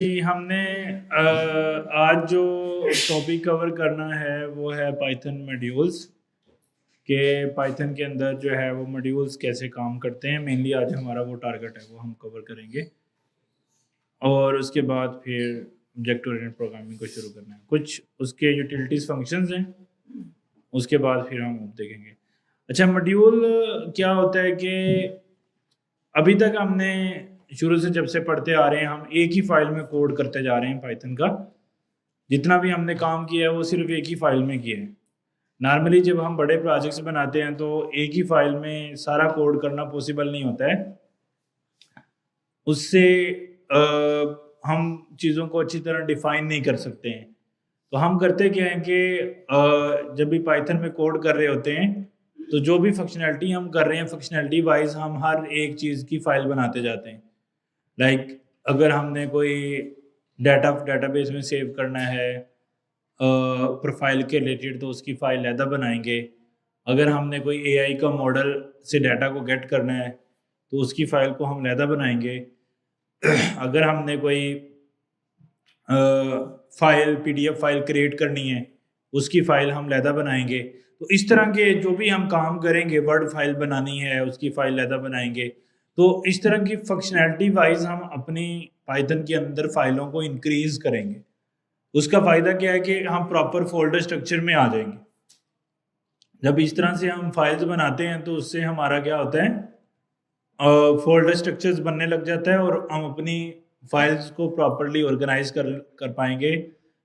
जी, हमने आज जो टॉपिक कवर करना है वो है पाइथन मॉड्यूल्स के पाइथन के अंदर जो है वो मॉड्यूल्स कैसे काम करते हैं। मेनली आज हमारा वो टारगेट है वो हम कवर करेंगे और उसके बाद फिर ऑब्जेक्ट ओरिएंटेड प्रोग्रामिंग को शुरू करना है। कुछ उसके यूटिलिटीज फंक्शंस हैं, उसके बाद फिर हम देखेंगे। अच्छा, मॉड्यूल क्या होता है कि अभी तक हमने शुरू से जब से पढ़ते आ रहे हैं हम एक ही फाइल में कोड करते जा रहे हैं पाइथन का। जितना भी हमने काम किया है वो सिर्फ एक ही फाइल में किया है। नॉर्मली जब हम बड़े प्रोजेक्ट्स बनाते हैं तो एक ही फाइल में सारा कोड करना पॉसिबल नहीं होता है। उससे हम चीज़ों को अच्छी तरह डिफाइन नहीं कर सकते हैं। तो हम करते क्या हैं कि जब भी पाइथन में कोड कर रहे होते हैं तो जो भी फंक्शनैलिटी हम कर रहे हैं फंक्शनैलिटी वाइज हम हर एक चीज़ की फ़ाइल बनाते जाते हैं। लाइक अगर हमने कोई डेटाबेस में सेव करना है प्रोफाइल के रिलेटेड तो उसकी फ़ाइल अलहदा बनाएंगे। अगर हमने कोई एआई का मॉडल से डाटा को गेट करना है तो उसकी फ़ाइल को हम अलहदा बनाएंगे। अगर हमने कोई फ़ाइल पीडीएफ फ़ाइल क्रिएट करनी है उसकी फ़ाइल हम अलहदा बनाएंगे। तो इस तरह के जो भी हम काम करेंगे, वर्ड फाइल बनानी है उसकी फ़ाइल अलहदा बनाएंगे। तो इस तरह की फंक्शनैलिटी वाइज हम अपनी पाइथन के अंदर फ़ाइलों को इंक्रीज़ करेंगे। उसका फ़ायदा क्या है कि हम प्रॉपर फ़ोल्डर स्ट्रक्चर में आ जाएंगे। जब इस तरह से हम फाइल्स बनाते हैं तो उससे हमारा क्या होता है, फ़ोल्डर स्ट्रक्चर्स बनने लग जाता है और हम अपनी फाइल्स को प्रॉपर्ली ऑर्गेनाइज कर पाएंगे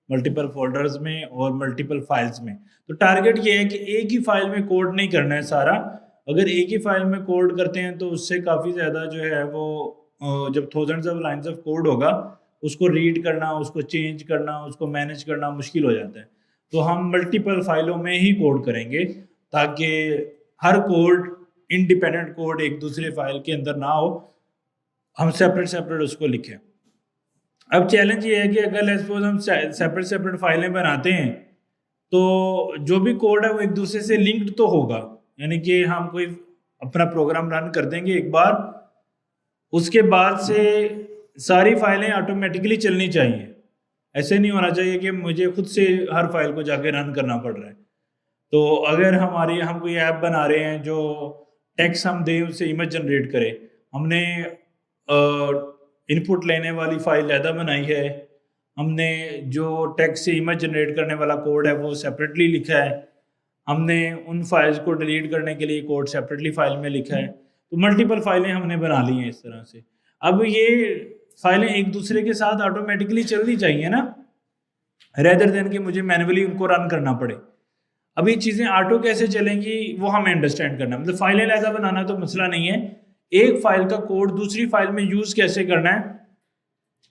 मल्टीपल फ़ोल्डर्स में और मल्टीपल फाइल्स में। तो टारगेट ये है कि एक ही फाइल में कोड नहीं करना है सारा। अगर एक ही फाइल में कोड करते हैं तो उससे काफ़ी ज़्यादा जो है वो जब thousands of lines of code होगा उसको रीड करना, उसको चेंज करना, उसको मैनेज करना मुश्किल हो जाता है। तो हम मल्टीपल फाइलों में ही कोड करेंगे ताकि हर कोड इंडिपेंडेंट कोड एक दूसरे फाइल के अंदर ना हो, हम सेपरेट उसको लिखें। अब चैलेंज ये है कि अगर लेट्स सपोज हम सेपरेट फाइलें बनाते हैं तो जो भी कोड है वो एक दूसरे से लिंक्ड तो होगा। यानी कि हम कोई अपना प्रोग्राम रन कर देंगे एक बार, उसके बाद से सारी फाइलें ऑटोमेटिकली चलनी चाहिए। ऐसे नहीं होना चाहिए कि मुझे खुद से हर फाइल को जाके रन करना पड़ रहा है। तो अगर हम कोई ऐप बना रहे हैं जो टेक्स्ट हम दें उससे इमेज जनरेट करे, हमने इनपुट लेने वाली फाइल अलहदा बनाई है, हमने जो टेक्स्ट से इमेज जनरेट करने वाला कोड है वो सेपरेटली लिखा है, हमने उन फाइल्स को डिलीट करने के लिए कोड सेपरेटली फाइल में लिखा है। तो मल्टीपल फाइलें हमने बना ली हैं इस तरह से। अब ये फाइलें एक दूसरे के साथ ऑटोमेटिकली चलनी चाहिए ना, रेदर देन कि मुझे मैन्युअली उनको रन करना पड़े। अब ये चीज़ें ऑटो कैसे चलेंगी वो हमें अंडरस्टैंड करना है। मतलब फाइलें अलहदा बनाना तो मसला नहीं है, एक फाइल का कोड दूसरी फाइल में यूज़ कैसे करना है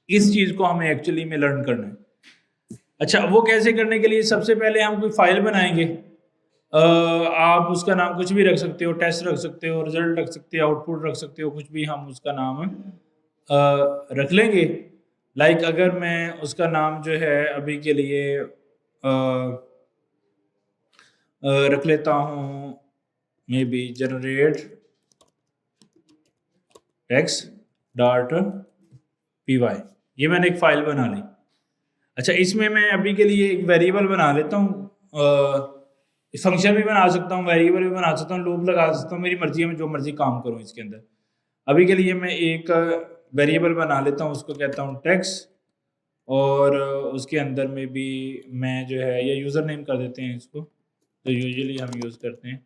इस चीज़ को हमें एक्चुअली में लर्न करना है। अच्छा, वो कैसे करने के लिए सबसे पहले हम कोई फाइल बनाएंगे। आप उसका नाम कुछ भी रख सकते हो, टेस्ट रख सकते हो, रिजल्ट रख सकते हो, आउटपुट रख सकते हो, कुछ भी हम उसका नाम रख लेंगे। लाइक अगर मैं उसका नाम जो है अभी के लिए रख लेता हूँ maybe generate text dot P Y, ये मैंने एक फाइल बना ली। अच्छा, इसमें मैं अभी के लिए एक वेरिएबल बना लेता हूँ, फंक्शन भी बना सकता हूँ, वेरिएबल भी बना सकता हूँ, लूप लगा सकता हूँ, मेरी मर्जी है मैं जो मर्जी काम करूँ इसके अंदर। अभी के लिए मैं एक वेरिएबल बना लेता हूँ, उसको कहता हूँ टेक्स्ट, और उसके अंदर में भी मैं जो है ये यूज़र नेम कर देते हैं इसको जो यूजुअली हम यूज़ करते हैं,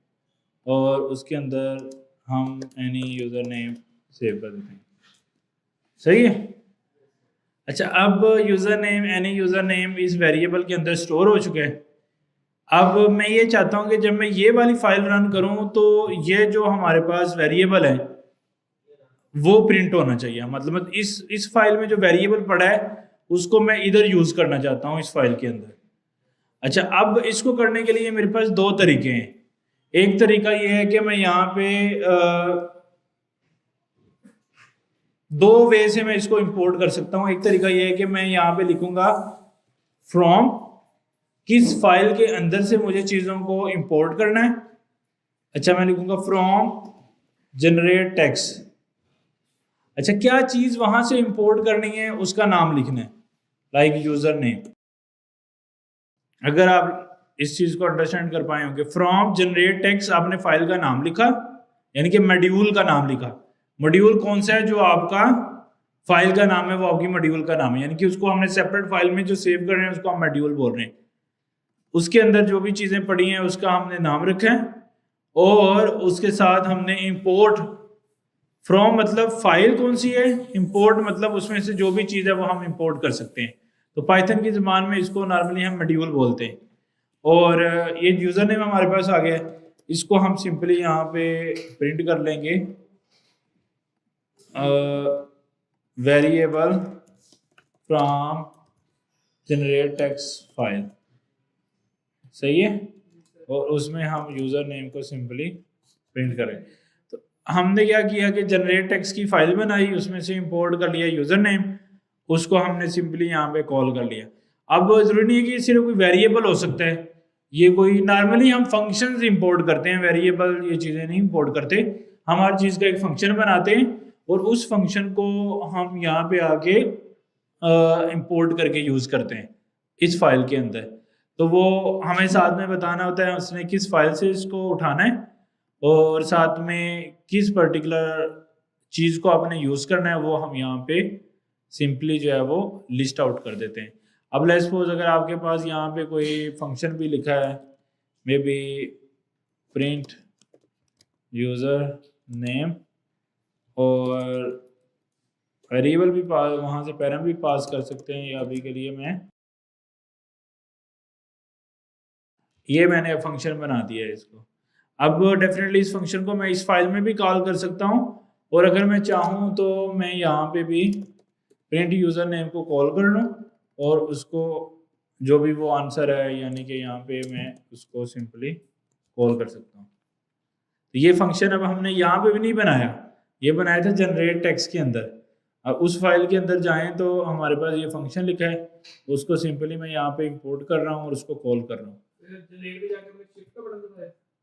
और उसके अंदर हम एनी यूज़र नेम सेव कर देते हैं। सही है। अच्छा, अब एनी यूज़र नेम इस वेरिएबल के अंदर स्टोर हो चुका है। अब मैं ये चाहता हूँ कि जब मैं ये वाली फाइल रन करूँ तो ये जो हमारे पास वेरिएबल है वो प्रिंट होना चाहिए। मतलब इस फाइल में जो वेरिएबल पड़ा है उसको मैं इधर यूज़ करना चाहता हूँ इस फाइल के अंदर। अच्छा, अब इसको करने के लिए मेरे पास दो तरीके हैं। एक तरीका ये है कि मैं यहाँ पे दो वे से मैं इसको इंपोर्ट कर सकता हूँ। एक तरीका ये है कि मैं यहाँ पे लिखूंगा फ्रॉम, किस फाइल के अंदर से मुझे चीज़ों को इंपोर्ट करना है। अच्छा, मैं लिखूंगा फ्रॉम जनरेट टेक्स्ट। अच्छा, क्या चीज़ वहाँ से इंपोर्ट करनी है उसका नाम लिखना है, लाइक यूज़र नेम। अगर आप इस चीज़ को अंडरस्टैंड कर पाए होंगे, फ्रॉम जनरेट टेक्स्ट आपने फाइल का नाम लिखा, यानी कि मॉड्यूल का नाम लिखा। मॉड्यूल कौन सा है? जो आपका फाइल का नाम है वो आपकी मॉड्यूल का नाम है, यानी कि उसको हमने सेपरेट फाइल में जो सेव कर रहे हैं उसको हम मॉड्यूल बोल रहे हैं। उसके अंदर जो भी चीज़ें पड़ी हैं उसका हमने नाम रखा है, और उसके साथ हमने इंपोर्ट फ्रॉम मतलब फाइल कौन सी है, इंपोर्ट मतलब उसमें से जो भी चीज़ है वो हम इंपोर्ट कर सकते हैं। तो पाइथन की ज़बान में इसको नॉर्मली हम मॉड्यूल बोलते हैं। और ये यूज़र नेम हमारे पास आ गया है, इसको हम सिंपली यहाँ पे प्रिंट कर लेंगे, variable from generate text file, सही है। और उसमें हम यूज़र नेम को सिंपली प्रिंट करें। तो हमने क्या किया कि जनरेट टेक्स्ट की फाइल बनाई, उसमें से इंपोर्ट कर लिया यूज़र नेम, उसको हमने सिंपली यहाँ पे कॉल कर लिया। अब ज़रूरी नहीं है कि ये सिर्फ कोई वेरिएबल हो सकता है, ये कोई नॉर्मली हम फंक्शंस इंपोर्ट करते हैं, वेरिएबल ये चीज़ें नहीं इंपोर्ट करते। हम हर चीज़ का एक फंक्शन बनाते हैं और उस फंक्शन को हम यहाँ पे आके इंपोर्ट करके यूज़ करते हैं इस फाइल के अंदर। तो वो हमें साथ में बताना होता है उसने किस फाइल से इसको उठाना है, और साथ में किस पर्टिकुलर चीज़ को आपने यूज़ करना है, वो हम यहाँ पे सिंपली जो है वो लिस्ट आउट कर देते हैं। अब लेट्स सपोज अगर आपके पास यहाँ पे कोई फंक्शन भी लिखा है, may be print user name, और वेरिएबल भी पास वहाँ से पैरम भी पास कर सकते हैं, या अभी के लिए मैंने फंक्शन बना दिया है इसको। अब डेफिनेटली इस फंक्शन को मैं इस फाइल में भी कॉल कर सकता हूँ, और अगर मैं चाहूँ तो मैं यहाँ पे भी प्रिंट यूज़र नेम को कॉल कर लूँ, और उसको जो भी वो आंसर है यानी कि यहाँ पे मैं उसको सिंपली कॉल कर सकता हूँ। तो ये फंक्शन अब हमने यहाँ पे भी नहीं बनाया, ये बनाया था जनरेट टेक्स्ट के अंदर। अब उस फाइल के अंदर जाएं तो हमारे पास ये फंक्शन लिखा है, उसको सिंपली मैं यहाँ पे इंपोर्ट कर रहा हूँ और उसको कॉल कर रहा हूँ।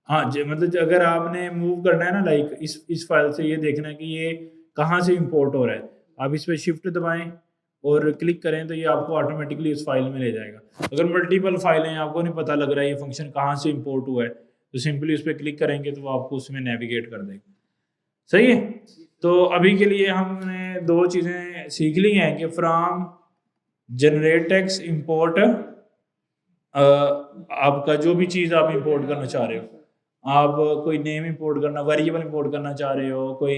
हाँ जी, मतलब अगर आपने मूव करना है ना, लाइक इस फाइल से ये देखना है कि ये कहाँ से इंपोर्ट हो रहा है, आप इस पर शिफ्ट दबाएं और क्लिक करें तो ये आपको ऑटोमेटिकली इस फाइल में ले जाएगा। अगर मल्टीपल फाइलें हैं, आपको नहीं पता लग रहा है ये फंक्शन कहाँ से इंपोर्ट हुआ है, तो सिंपली उस पर क्लिक करेंगे तो वो आपको उसमें नेविगेट कर देगा। सही है। तो अभी के लिए हमने दो चीज़ें सीख ली हैं कि फ्रॉम जनरेट टेक्स्ट इंपोर्ट, आपका जो भी चीज़ आप इंपोर्ट करना चाह रहे हो, आप कोई नेम इंपोर्ट करना, वेरिएबल इंपोर्ट करना चाह रहे हो, कोई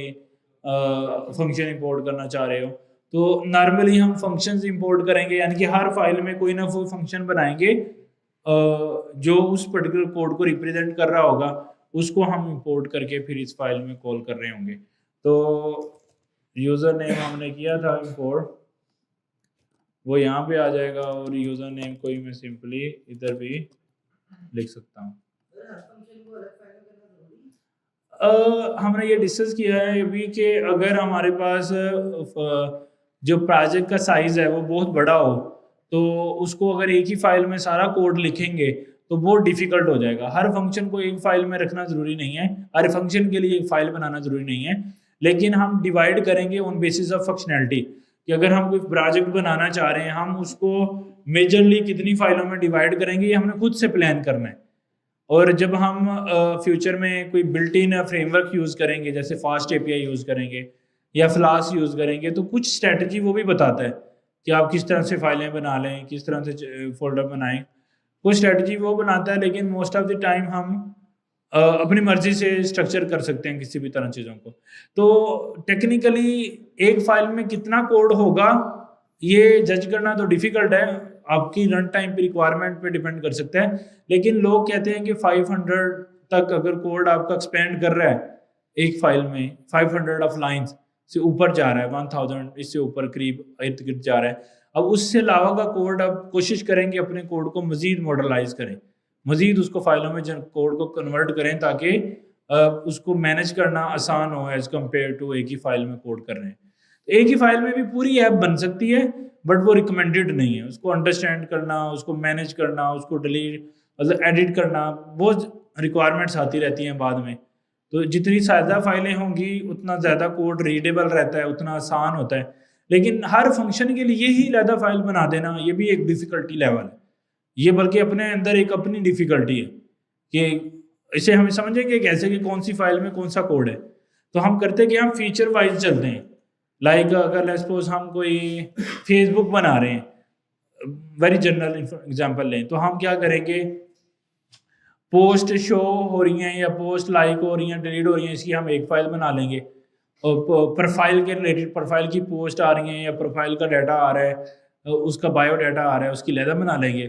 फंक्शन इंपोर्ट करना चाह रहे हो, तो नॉर्मली हम फंक्शंस इंपोर्ट करेंगे, यानी कि हर फाइल में कोई ना कोई फंक्शन बनाएंगे जो उस पर्टिकुलर कोड को रिप्रेजेंट कर रहा होगा, उसको हम इंपोर्ट करके फिर इस फाइल में कॉल कर रहे होंगे। तो यूज़र नेम हमने किया था इंपोर्ट, वो यहाँ पे आ जाएगा, और यूज़र नेम को ही मैं सिंपली इधर भी लिख सकता हूँ। हमने ये डिस्कस किया है अभी कि अगर हमारे पास जो प्रोजेक्ट का साइज़ है वो बहुत बड़ा हो, तो उसको अगर एक ही फाइल में सारा कोड लिखेंगे तो बहुत डिफ़िकल्ट हो जाएगा। हर फंक्शन को एक फाइल में रखना ज़रूरी नहीं है, हर फंक्शन के लिए एक फाइल बनाना ज़रूरी नहीं है, लेकिन हम डिवाइड करेंगे ऑन बेसिस ऑफ फंक्शनैलिटी कि अगर हम कोई प्रोजेक्ट बनाना चाह रहे हैं, हम उसको मेजरली कितनी फाइलों में डिवाइड करेंगे, ये हमने खुद से प्लान करना है। और जब हम फ्यूचर में कोई बिल्ट इन फ्रेमवर्क यूज़ करेंगे, जैसे फास्ट एपीआई यूज़ करेंगे या फ्लास यूज़ करेंगे, तो कुछ स्ट्रेटजी वो भी बताता है कि आप किस तरह से फाइलें बना लें, किस तरह से फोल्डर बनाएं। कुछ स्ट्रेटजी वो बनाता है, लेकिन मोस्ट ऑफ द टाइम हम अपनी मर्जी से स्ट्रक्चर कर सकते हैं किसी भी तरह चीज़ों को। तो टेक्निकली एक फाइल में कितना कोड होगा ये जज करना तो डिफ़िकल्ट है, आपकी रन टाइम पे रिक्वायरमेंट पे डिपेंड कर सकता है। लेकिन लोग कहते हैं कि 500 तक अगर कोड आपका एक्सपेंड कर रहा है एक फाइल में, 500 ऑफ लाइन्स से ऊपर जा रहा है, 1000 इससे ऊपर करीब इर्द-गिर्द जा रहा है। अब उससे अलावा का कोड आप कोशिश करेंगे अपने कोड को मज़ीद मॉडलाइज़ करें, मज़ीद उसको फाइलों में कोड को कन्वर्ट करें ताकि उसको मैनेज करना आसान हो एज़ कम्पेयर टू एक ही फाइल में कोड कर रहे हैं। एक ही फाइल में भी पूरी ऐप बन सकती है, बट वो रिकमेंडेड नहीं है। उसको अंडरस्टैंड करना, उसको मैनेज करना, उसको डिलीट मतलब एडिट करना, बहुत रिक्वायरमेंट्स आती रहती हैं बाद में। तो जितनी ज़्यादा फाइलें होंगी उतना ज़्यादा कोड रीडेबल रहता है, उतना आसान होता है। लेकिन हर फंक्शन के लिए ही अलहदा फाइल बना देना ये भी एक डिफ़िकल्टी लेवल है। ये बल्कि अपने अंदर एक अपनी डिफ़िकल्टी है कि इसे हम समझेंगे कैसे कि कौन-सी फ़ाइल में कौन-सा कोड है। तो हम करते क्या, हम फ़ीचर वाइज़ चलते हैं। लाइक अगर लेट्स सपोज़ हम कोई फ़ेसबुक बना रहे हैं, वेरी जनरल एग्ज़ाम्पल लें, तो हम क्या करेंगे, पोस्ट शो हो रही हैं या पोस्ट लाइक हो रही हैं, डिलीट हो रही हैं, इसकी हम एक फ़ाइल बना लेंगे। और प्रोफ़ाइल के रिलेटेड प्रोफ़ाइल की पोस्ट आ रही हैं या प्रोफ़ाइल का डाटा आ रहा है, उसका बायो डाटा आ रहा है, उसकी अलहदा बना लेंगे।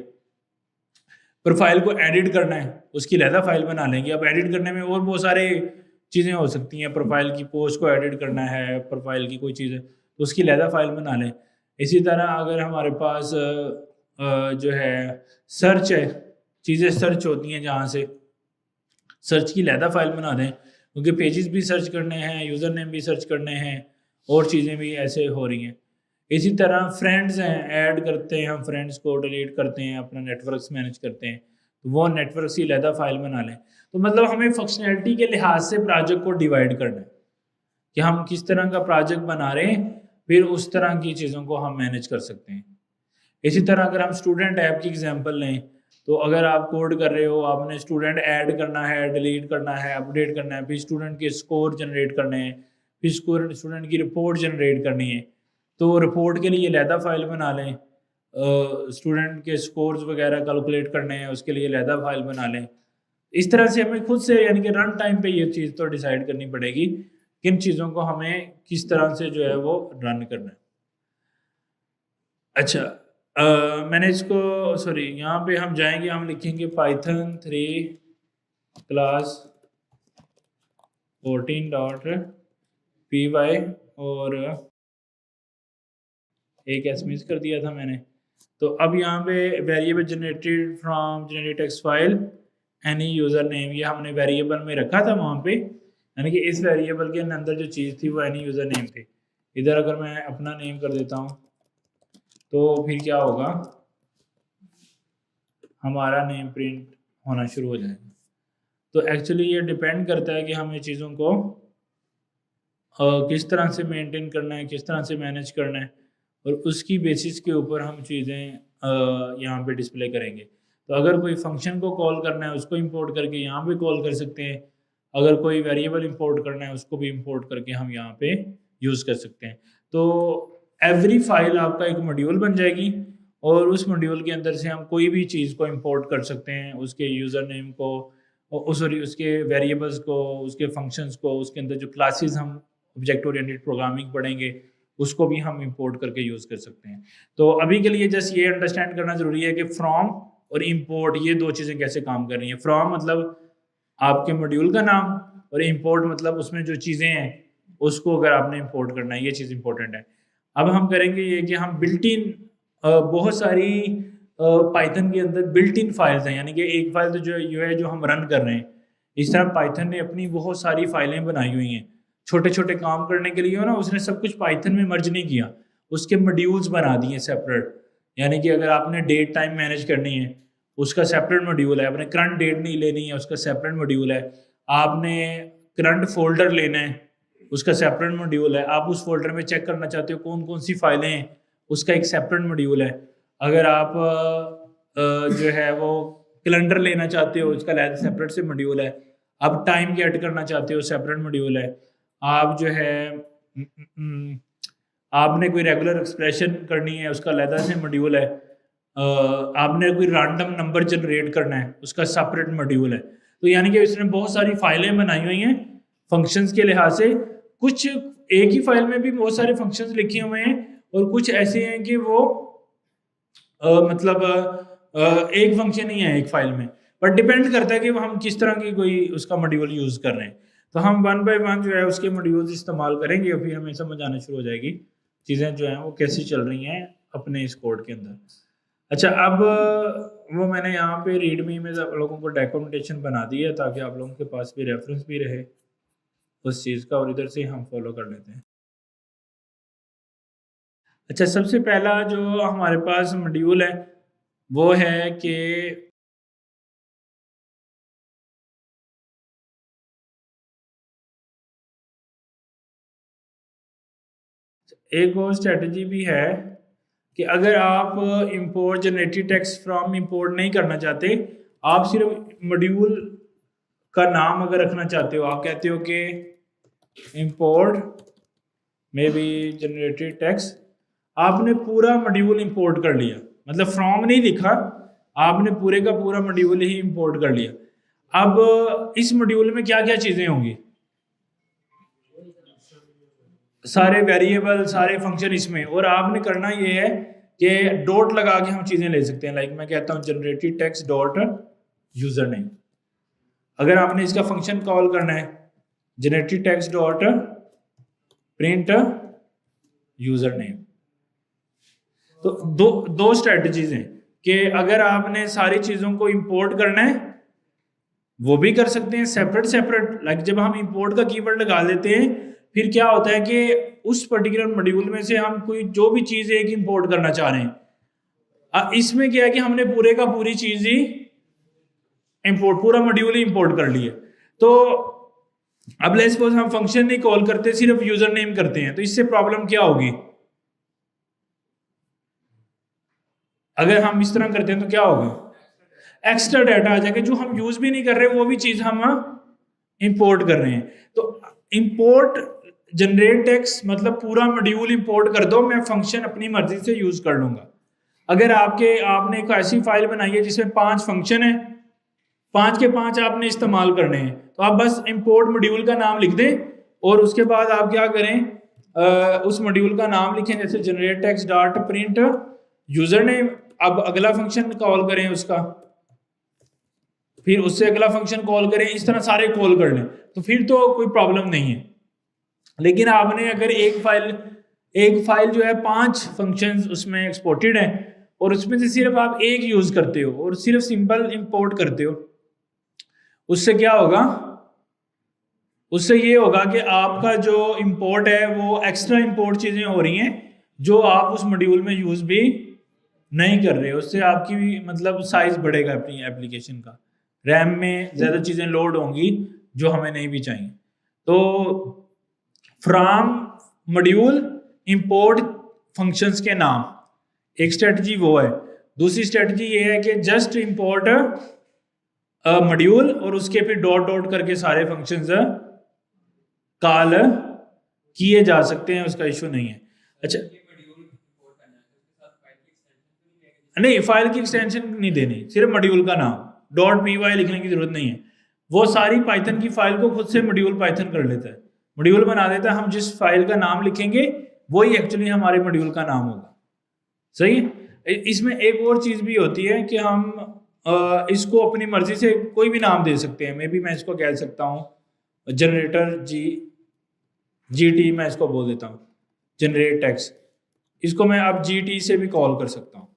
प्रोफ़ाइल को एडिट करना है, उसकी अलहदा फ़ाइल बना लेंगे। अब एडिट करने में और बहुत सारे चीज़ें हो सकती हैं, प्रोफ़ाइल की पोस्ट को एडिट करना है, प्रोफ़ाइल की कोई चीज़ है, तो उसकी अलहदा फ़ाइल बना लें। इसी तरह अगर हमारे पास जो है सर्च है, चीज़ें सर्च होती हैं जहाँ से, सर्च की अलहदा फ़ाइल बना दें, क्योंकि पेजेस भी सर्च करने हैं, यूज़र नेम भी सर्च करने हैं और चीज़ें भी ऐसे हो रही हैं। इसी तरह फ्रेंड्स हैं, ऐड करते हैं हम फ्रेंड्स को, डिलीट करते हैं, अपना नेटवर्क्स मैनेज करते हैं, तो वो नेटवर्क्स की अलहदा फ़ाइल बना लें। तो मतलब हमें फ़ंक्शनैलिटी के लिहाज से प्रोजेक्ट को डिवाइड करना है कि हम किस तरह का प्रोजेक्ट बना रहे हैं, फिर उस तरह की चीज़ों को हम मैनेज कर सकते हैं। इसी तरह अगर हम स्टूडेंट ऐप की एग्जांपल लें, तो अगर आप कोड कर रहे हो, आपने स्टूडेंट ऐड करना है, डिलीट करना है, अपडेट करना है, फिर स्टूडेंट के स्कोर जनरेट करने हैं, फिर स्टूडेंट की रिपोर्ट जनरेट करनी है, तो रिपोर्ट के लिए अलहदा फ़ाइल बना लें। स्टूडेंट के स्कोर्स वगैरह कैलकुलेट करने हैं, उसके लिए अलहदा फ़ाइल बना लें। इस तरह से हमें खुद से यानी कि रन टाइम पे ये चीज़ तो डिसाइड करनी पड़ेगी, किन चीज़ों को हमें किस तरह से जो है वो रन करना है। अच्छा, मैंने इसको सॉरी यहाँ पे हम जाएँगे, हम लिखेंगे पाइथन 3 क्लास 14.py और एक एस मिस कर दिया था मैंने। तो अब यहाँ पे variable generated from generate text file any user name, ये हमने वेरिएबल में रखा था वहाँ पे, यानी कि इस वेरिएबल के अंदर जो चीज़ थी वो एनी यूज़र नेम थी। इधर अगर मैं अपना नेम कर देता हूँ तो फिर क्या होगा, हमारा नेम प्रिंट होना शुरू हो जाएगा। तो एक्चुअली ये डिपेंड करता है कि हमें चीज़ों को किस तरह से मेंटेन करना है, किस तरह से मैनेज करना है, और उसकी बेसिस के ऊपर हम चीज़ें यहाँ पे डिस्प्ले करेंगे। तो अगर कोई फंक्शन को कॉल करना है, उसको इंपोर्ट करके यहाँ पे कॉल कर सकते हैं। अगर कोई वेरिएबल इंपोर्ट करना है, उसको भी इंपोर्ट करके हम यहाँ पे यूज़ कर सकते हैं। तो एवरी फाइल आपका एक मॉड्यूल बन जाएगी और उस मॉड्यूल के अंदर से हम कोई भी चीज़ को इंपोर्ट कर सकते हैं, उसके यूज़र नेम को, सॉरी उसके वेरिएबल्स को, उसके फंक्शंस को, उसके अंदर जो क्लासेस हम ऑब्जेक्ट ओरिएंटेड प्रोग्रामिंग पढ़ेंगे, उसको भी हम इंपोर्ट करके यूज़ कर सकते हैं। तो अभी के लिए जस्ट ये अंडरस्टैंड करना ज़रूरी है कि फ्रॉम और इंपोर्ट ये 2 चीज़ें कैसे काम कर रही हैं। फ्रॉम मतलब आपके मॉड्यूल का नाम, और इंपोर्ट मतलब उसमें जो चीज़ें हैं, उसको अगर आपने इंपोर्ट करना है, ये चीज़ इंपॉर्टेंट है। अब हम करेंगे ये कि हम बिल्ट इन बहुत सारी पाइथन के अंदर बिल्ट इन फाइल्स हैं, यानी कि एक फाइल तो जो है जो हम रन कर रहे हैं। इस तरह पाइथन ने अपनी बहुत सारी फाइलें बनाई हुई हैं। छोटे-छोटे काम करने के लिए हो ना, उसने सब कुछ पाइथन में मर्ज नहीं किया, उसके मॉड्यूल्स बना दिए सेपरेट। यानी कि अगर आपने डेट टाइम मैनेज करनी है, उसका सेपरेट मॉड्यूल है, आपने करंट डेट नहीं लेनी है, उसका सेपरेट मॉड्यूल है, आपने करंट फ़ोल्डर लेना है, उसका सेपरेट मॉड्यूल है, आप उस फ़ोल्डर में चेक करना चाहते हो कौन-कौन सी फाइलें हैं, उसका एक सेपरेट मॉड्यूल है। अगर आप जो है वो कैलेंडर लेना चाहते हो, उसका अलग सेपरेट से मॉड्यूल है। आप टाइम गेट करना चाहते हो, सेपरेट मॉड्यूल है। आप जो है आपने कोई रेगुलर एक्सप्रेशन करनी है, उसका अलग से मॉड्यूल है। आपने कोई रैंडम नंबर जनरेट करना है, उसका सेपरेट मॉड्यूल है। तो यानी कि इसने बहुत सारी फाइलें बनाई हुई हैं फंक्शंस के लिहाज से। कुछ एक ही फाइल में भी बहुत सारे फंक्शंस लिखे हुए हैं और कुछ ऐसे हैं कि वो मतलब एक फंक्शन ही है एक फाइल में, बट डिपेंड करता है कि वो हम किस तरह की कोई उसका मॉड्यूल यूज़ कर रहे हैं। तो हम वन बाय वन जो है उसके मॉड्यूल्स इस्तेमाल करेंगे और फिर हमें समझ आना शुरू हो जाएगी चीज़ें जो हैं वो कैसी चल रही हैं अपने इस कोड के अंदर। अच्छा, अब वो मैंने यहाँ पे रीडमी में आप लोगों को डॉक्यूमेंटेशन बना दी है ताकि आप लोगों के पास भी रेफरेंस भी रहे उस चीज़ का, और इधर से हम फॉलो कर लेते हैं। अच्छा, सबसे पहला जो हमारे पास मॉड्यूल है वो है कि एक और स्ट्रेटजी भी है कि अगर आप import generated text from import नहीं करना चाहते, आप सिर्फ मॉड्यूल का नाम अगर रखना चाहते हो, आप कहते हो कि import may be generated text, आपने पूरा मॉड्यूल इंपोर्ट कर लिया, मतलब फ्रॉम नहीं लिखा, आपने पूरे का पूरा मॉड्यूल ही इंपोर्ट कर लिया। अब इस मॉड्यूल में क्या क्या चीज़ें होंगी, सारे वेरिएबल, सारे फंक्शन इसमें, और आपने करना ये है कि डॉट लगा के हम चीज़ें ले सकते हैं। लाइक मैं कहता हूँ generated text dot user name, अगर आपने इसका फंक्शन कॉल करना है generated text dot print user name. तो दो स्ट्रेटजीज हैं कि अगर आपने सारी चीज़ों को इंपोर्ट करना है वो भी कर सकते हैं सेपरेट सेपरेट। लाइक जब हम इंपोर्ट का कीवर्ड लगा लेते हैं, फिर क्या होता है कि उस पर्टिकुलर मॉड्यूल में से हम कोई जो भी चीज़ एक इंपोर्ट करना चाह रहे हैं, इसमें क्या है कि हमने पूरे का पूरी चीज़ ही इंपोर्ट, पूरा मॉड्यूल ही इंपोर्ट कर लिया। तो अब लेट्स सपोज हम फंक्शन नहीं कॉल करते, सिर्फ यूजर नेम करते हैं, तो इससे प्रॉब्लम क्या होगी? अगर हम इस तरह करते हैं तो क्या होगा? एक्स्ट्रा डाटा आ जाएगा जो हम यूज भी नहीं कर रहे, वो भी चीज हम इंपोर्ट कर रहे हैं। तो इंपोर्ट जनरेट टेक्स्ट मतलब पूरा मॉड्यूल इंपोर्ट कर दो, मैं फंक्शन अपनी मर्जी से यूज कर लूंगा। अगर आपने एक ऐसी फाइल बनाई है जिसमें 5 फंक्शन है, 5 के 5 आपने इस्तेमाल करने हैं, तो आप बस इंपोर्ट मॉड्यूल का नाम लिख दें और उसके बाद आप क्या करें, उस मॉड्यूल का नाम लिखें, जैसे generate text dot print user name. अब अगला फंक्शन कॉल करें उसका, फिर उससे अगला फंक्शन कॉल करें, इस तरह सारे कॉल कर लें, तो फिर तो कोई प्रॉब्लम नहीं है। लेकिन आपने अगर एक फाइल जो है 5 फंक्शंस उसमें एक्सपोर्टेड है और उसमें से सिर्फ आप एक यूज करते हो और सिर्फ सिंपल इंपोर्ट करते हो, उससे क्या होगा? उससे ये होगा कि आपका जो इंपोर्ट है वो एक्स्ट्रा इंपोर्ट चीजें हो रही हैं जो आप उस मॉड्यूल में यूज भी नहीं कर रहे। उससे आपकी मतलब साइज बढ़ेगा अपनी एप्लीकेशन का, रैम में ज्यादा चीजें लोड होंगी जो हमें नहीं भी चाहिए। तो फ्रॉम मॉड्यूल इंपोर्ट फंक्शंस के नाम, एक स्ट्रेटजी वो है। दूसरी स्ट्रेटजी ये है कि जस्ट इंपोर्ट मॉड्यूल और उसके फिर डॉट डॉट करके सारे फंक्शंस कॉल किए जा सकते हैं, उसका इशू नहीं है। अच्छा नहीं, फाइल की एक्सटेंशन नहीं देनी, सिर्फ मॉड्यूल का नाम डॉट py लिखने की जरूरत नहीं है। वो सारी पाइथन की फाइल को खुद से मॉड्यूल पाइथन कर लेता है, मॉड्यूल बना देता है। हम जिस फाइल का नाम लिखेंगे वही एक्चुअली हमारे मॉड्यूल का नाम होगा। सही है। इसमें एक और चीज भी होती है कि हम इसको अपनी मर्जी से कोई भी नाम दे सकते हैं। मे बी मैं इसको कह सकता हूँ जनरेटर GT, मैं इसको बोल देता हूँ जनरेट टेक्स्ट, इसको मैं अब GT से भी कॉल कर सकता हूँ।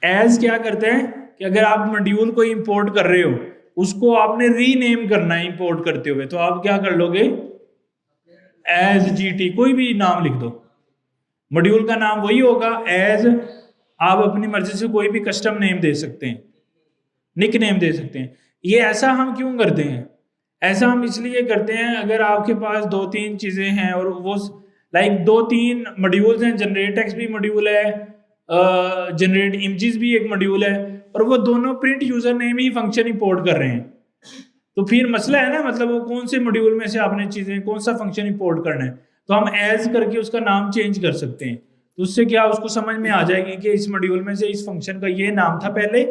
एज क्या करते हैं कि अगर आप मॉड्यूल को इंपोर्ट कर रहे हो, उसको आपने रीनेम करना है इंपोर्ट करते हुए, तो आप क्या कर लोगे? एज GT कोई भी नाम लिख दो, मॉड्यूल का नाम वही होगा एज। आप अपनी मर्जी से कोई भी कस्टम नेम दे सकते हैं, निक नेम दे सकते हैं। ये ऐसा हम क्यों करते हैं? ऐसा हम इसलिए करते हैं अगर आपके पास 2-3 चीजें हैं और वो लाइक 2-3 मॉड्यूल्स हैं, जनरेट टेक्स्ट भी मॉड्यूल है, जनरेट इमेजेस भी एक मॉड्यूल है, और वो दोनों प्रिंट यूजर नेम ही फंक्शन इंपोर्ट कर रहे हैं। तो फिर मसला है ना, मतलब वो कौन से मॉड्यूल में से आपने चीजें कौन सा फंक्शन इंपोर्ट करना है, तो हम एज करके उसका नाम चेंज कर सकते हैं। तो उससे क्या उसको समझ में आ जाएगी कि इस मॉड्यूल में से इस फंक्शन का ये नाम था पहले,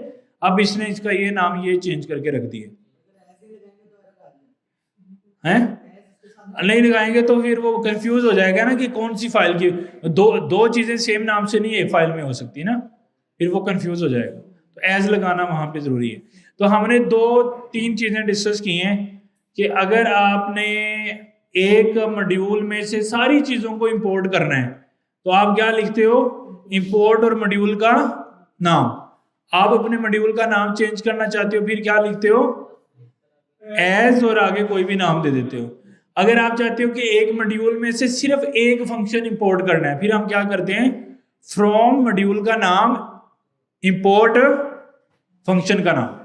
अब इसने इसका ये नाम ये चेंज करके रख दिए हैं। नहीं लगाएंगे तो फिर वो कंफ्यूज हो जाएगा ना कि कौन सी फाइल की दो चीजें सेम नाम से नहीं एक फाइल में हो सकती ना, फिर वो कंफ्यूज हो जाएगा। तो एज लगाना वहां पे जरूरी है। तो हमने 2-3 चीजें डिस्कस की हैं कि अगर आपने एक मॉड्यूल में से सारी चीजों को इंपोर्ट करना है तो आप क्या लिखते हो? इंपोर्ट और मॉड्यूल का नाम। आप अपने मॉड्यूल का नाम चेंज करना चाहते हो, फिर क्या लिखते हो? एज और आगे कोई भी नाम दे देते हो। अगर आप चाहते हो कि एक मॉड्यूल में से सिर्फ एक फंक्शन इंपोर्ट करना है, फिर हम क्या करते हैं? फ्रॉम मॉड्यूल का नाम इंपोर्ट फंक्शन का नाम।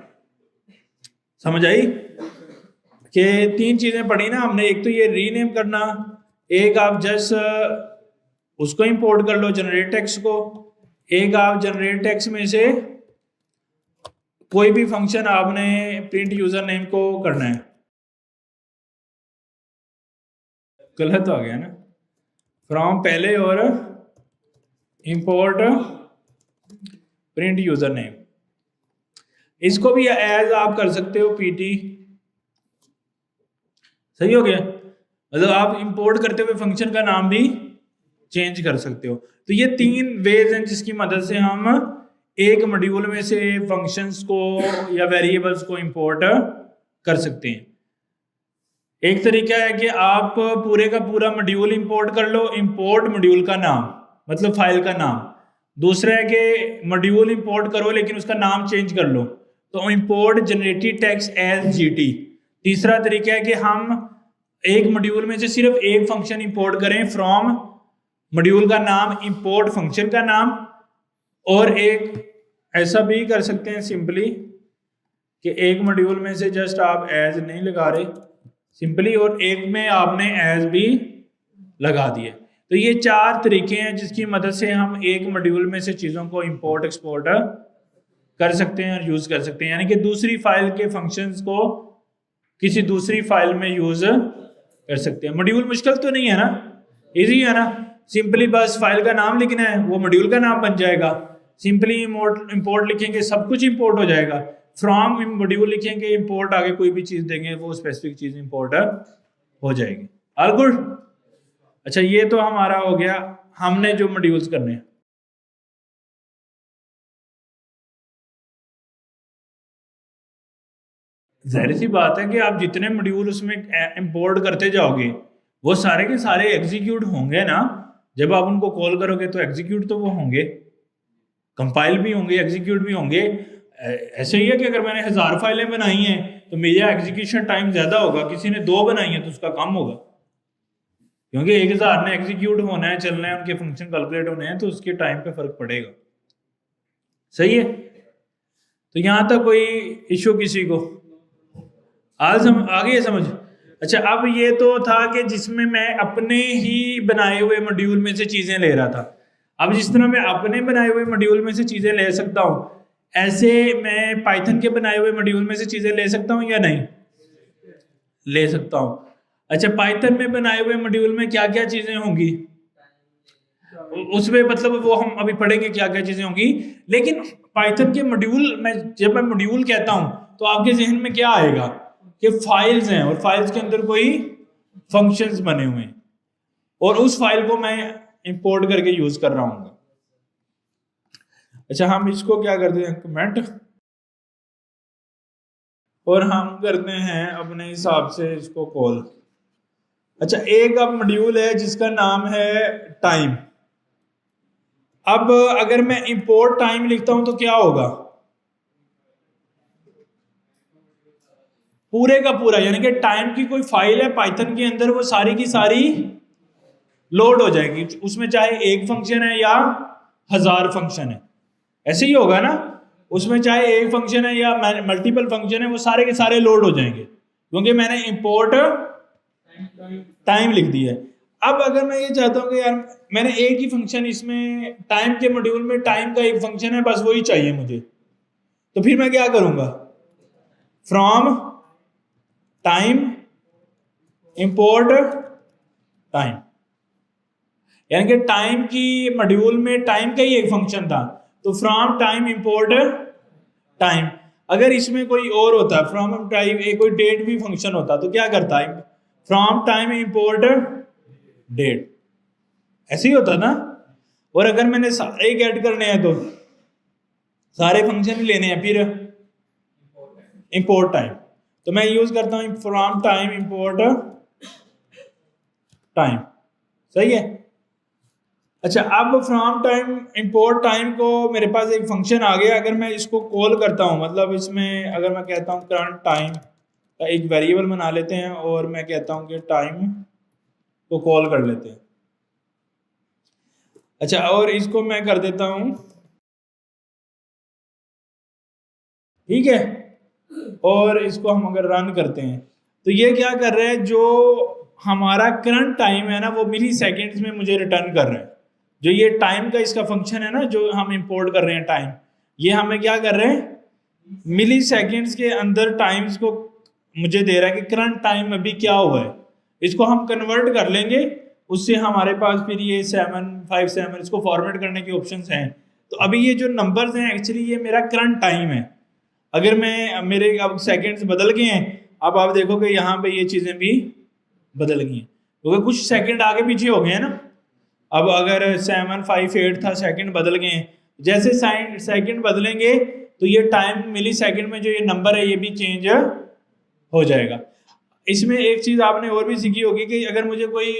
समझ आई कि 3 चीजें पढ़ी ना हमने, एक तो ये रीनेम करना, एक आप जस्ट उसको इंपोर्ट कर लो जनरेट टेक्स्ट को, एक आप जनरेट टेक्स्ट में से कोई भी फंक्शन आपने प्रिंट यूजर नेम को करना है। गलत हो गया ना, फ्रॉम पहले और इंपोर्ट प्रिंट यूजर नेम। इसको भी एज आप कर सकते हो पीटी, सही हो गया। मतलब आप इंपोर्ट करते हुए फंक्शन का नाम भी चेंज कर सकते हो। तो ये 3 वेज हैं जिसकी मदद से हम एक मॉड्यूल में से फंक्शंस को या वेरिएबल्स को इंपोर्ट कर सकते हैं। एक तरीका है कि आप पूरे का पूरा मॉड्यूल इंपोर्ट कर लो, इंपोर्ट मॉड्यूल का नाम मतलब फाइल का नाम। दूसरा है कि मॉड्यूल इंपोर्ट करो लेकिन उसका नाम चेंज कर लो, तो import generated text as GT. तीसरा तरीका है कि हम एक मॉड्यूल में से सिर्फ एक फंक्शन इंपोर्ट करें फ्रॉम मॉड्यूल का नाम इंपोर्ट फंक्शन का नाम। और एक ऐसा भी कर सकते हैं सिंपली कि एक मॉड्यूल में से जस्ट आप एज नहीं लगा रहे सिंपली, और एक में आपने एज भी लगा दिए। तो ये 4 तरीके हैं जिसकी मदद से हम एक मॉड्यूल में से चीज़ों को इंपोर्ट एक्सपोर्ट कर सकते हैं और यूज़ कर सकते हैं, यानी कि दूसरी फाइल के फंक्शंस को किसी दूसरी फाइल में यूज़ कर सकते हैं। मॉड्यूल मुश्किल तो नहीं है ना, इजी है ना, सिंपली बस फाइल का नाम लिखना है, वो मॉड्यूल का नाम बन जाएगा। सिंपली इंपोर्ट लिखेंगे, सब कुछ इंपोर्ट हो जाएगा। फ्रॉम मॉड्यूल लिखेंगे, इंपोर्ट आगे कोई भी चीज़ देंगे, वो स्पेसिफिक चीज़ इंपोर्ट हो जाएगी। All good. अच्छा, ये तो हमारा हो गया हमने जो मॉड्यूल्स करने हैं। जाहिर सी बात है कि आप जितने मॉड्यूल उसमें इंपोर्ट करते जाओगे वो सारे के सारे एग्जीक्यूट होंगे ना। जब आप उनको कॉल करोगे तो एग्जीक्यूट तो वो होंगे, कंपाइल भी होंगे, एग्जीक्यूट भी होंगे। ऐसे ही है कि अगर मैंने 1000 फाइलें बनाई हैं तो मेरा एग्जीक्यूशन टाइम ज़्यादा होगा, किसी ने 2 बनाई हैं तो उसका कम होगा, क्योंकि 1000 ने एग्जीक्यूट होना है, चलना है, उनके फंक्शन कैलकुलेट होने हैं, तो उसके टाइम पे फर्क पड़ेगा। सही है। तो यहाँ तक कोई इशू किसी को आज आ गई है समझ। अच्छा, अब ये तो था कि जिसमें मैं अपने ही बनाए हुए मॉड्यूल में से चीज़ें ले रहा था। अब जिस तरह मैं अपने बनाए हुए मॉड्यूल में से चीज़ें ले सकता हूँ, ऐसे मैं पाइथन के बनाए हुए मॉड्यूल में से चीज़ें ले सकता हूँ या नहीं ले सकता हूँ। अच्छा, पाइथन में बनाए हुए मॉड्यूल में क्या क्या चीज़ें होंगी उसमें, मतलब वो हम अभी पढ़ेंगे क्या क्या चीज़ें होंगी। लेकिन पाइथन के मॉड्यूल में जब मैं मॉड्यूल कहता हूँ तो आपके जहन में क्या आएगा कि फाइल्स हैं और फाइल्स के अंदर कोई फंक्शंस बने हुए हैं और उस फाइल को मैं इंपोर्ट करके यूज कर रहा हूँ। अच्छा, हम इसको क्या करते हैं कमेंट, और हम करते हैं अपने हिसाब से इसको कॉल। अच्छा, एक अब मॉड्यूल है जिसका नाम है टाइम। अब अगर मैं इंपोर्ट टाइम लिखता हूं तो क्या होगा, पूरे का पूरा, यानी कि टाइम की कोई फाइल है पाइथन के अंदर, वो सारी की सारी लोड हो जाएगी। उसमें चाहे एक फंक्शन है या 1000 फंक्शन है, ऐसे ही होगा ना। उसमें चाहे एक फंक्शन है या मल्टीपल फंक्शन है, वो सारे के सारे लोड हो जाएंगे क्योंकि मैंने इंपोर्ट टाइम लिख दिया है। अब अगर मैं ये चाहता हूँ कि यार मैंने एक ही फंक्शन इसमें टाइम के मॉड्यूल में टाइम का एक फंक्शन है, बस वही चाहिए मुझे, तो फिर मैं क्या करूंगा, फ्रॉम टाइम इंपोर्ट टाइम, यानी कि टाइम की मॉड्यूल में टाइम का ही एक फंक्शन था, तो फ्रॉम टाइम इंपोर्ट टाइम। अगर इसमें कोई और होता, फ्रॉम टाइम एक कोई डेट भी फंक्शन होता, तो क्या करता है, फ्रॉम टाइम इंपोर्ट डेट, ऐसे ही होता ना। और अगर मैंने सारे ऐड करने हैं तो सारे फंक्शन ही लेने हैं, फिर इंपोर्ट टाइम, तो मैं यूज करता हूं फ्रॉम टाइम इंपोर्ट टाइम। सही है। अच्छा, अब फ्रॉम टाइम इंपोर्ट टाइम को मेरे पास एक फंक्शन आ गया। अगर मैं इसको कॉल करता हूं, मतलब इसमें अगर मैं कहता हूं करंट टाइम का एक वेरिएबल बना लेते हैं और मैं कहता हूं कि टाइम को कॉल कर लेते हैं। अच्छा, और इसको मैं कर देता हूं, ठीक है, और इसको हम अगर रन करते हैं तो ये क्या कर रहे हैं, जो हमारा करंट टाइम है ना वो मिली सेकेंड्स में मुझे रिटर्न कर रहा है। जो ये टाइम का इसका फंक्शन है ना जो हम इंपोर्ट कर रहे हैं टाइम, ये हमें क्या कर रहे हैं मिली सेकेंड्स के अंदर टाइम्स को मुझे दे रहा है कि करंट टाइम अभी क्या हुआ है। इसको हम कन्वर्ट कर लेंगे, उससे हमारे पास फिर ये 757 इसको फॉर्मेट करने के ऑप्शंस हैं। तो अभी ये जो नंबर्स हैं एक्चुअली ये मेरा करंट टाइम है। अगर मैं मेरे अब सेकेंड्स बदल गए हैं, अब आप देखोगे यहाँ पे ये चीज़ें भी बदल गई हैं क्योंकि कुछ सेकंड आगे पीछे हो गए हैं ना। अब अगर 758 था, सेकंड बदल गए हैं, जैसे सेकंड बदलेंगे तो ये टाइम मिली सेकंड में जो ये नंबर है ये भी चेंज हो जाएगा। इसमें एक चीज़ आपने और भी सीखी होगी कि अगर मुझे कोई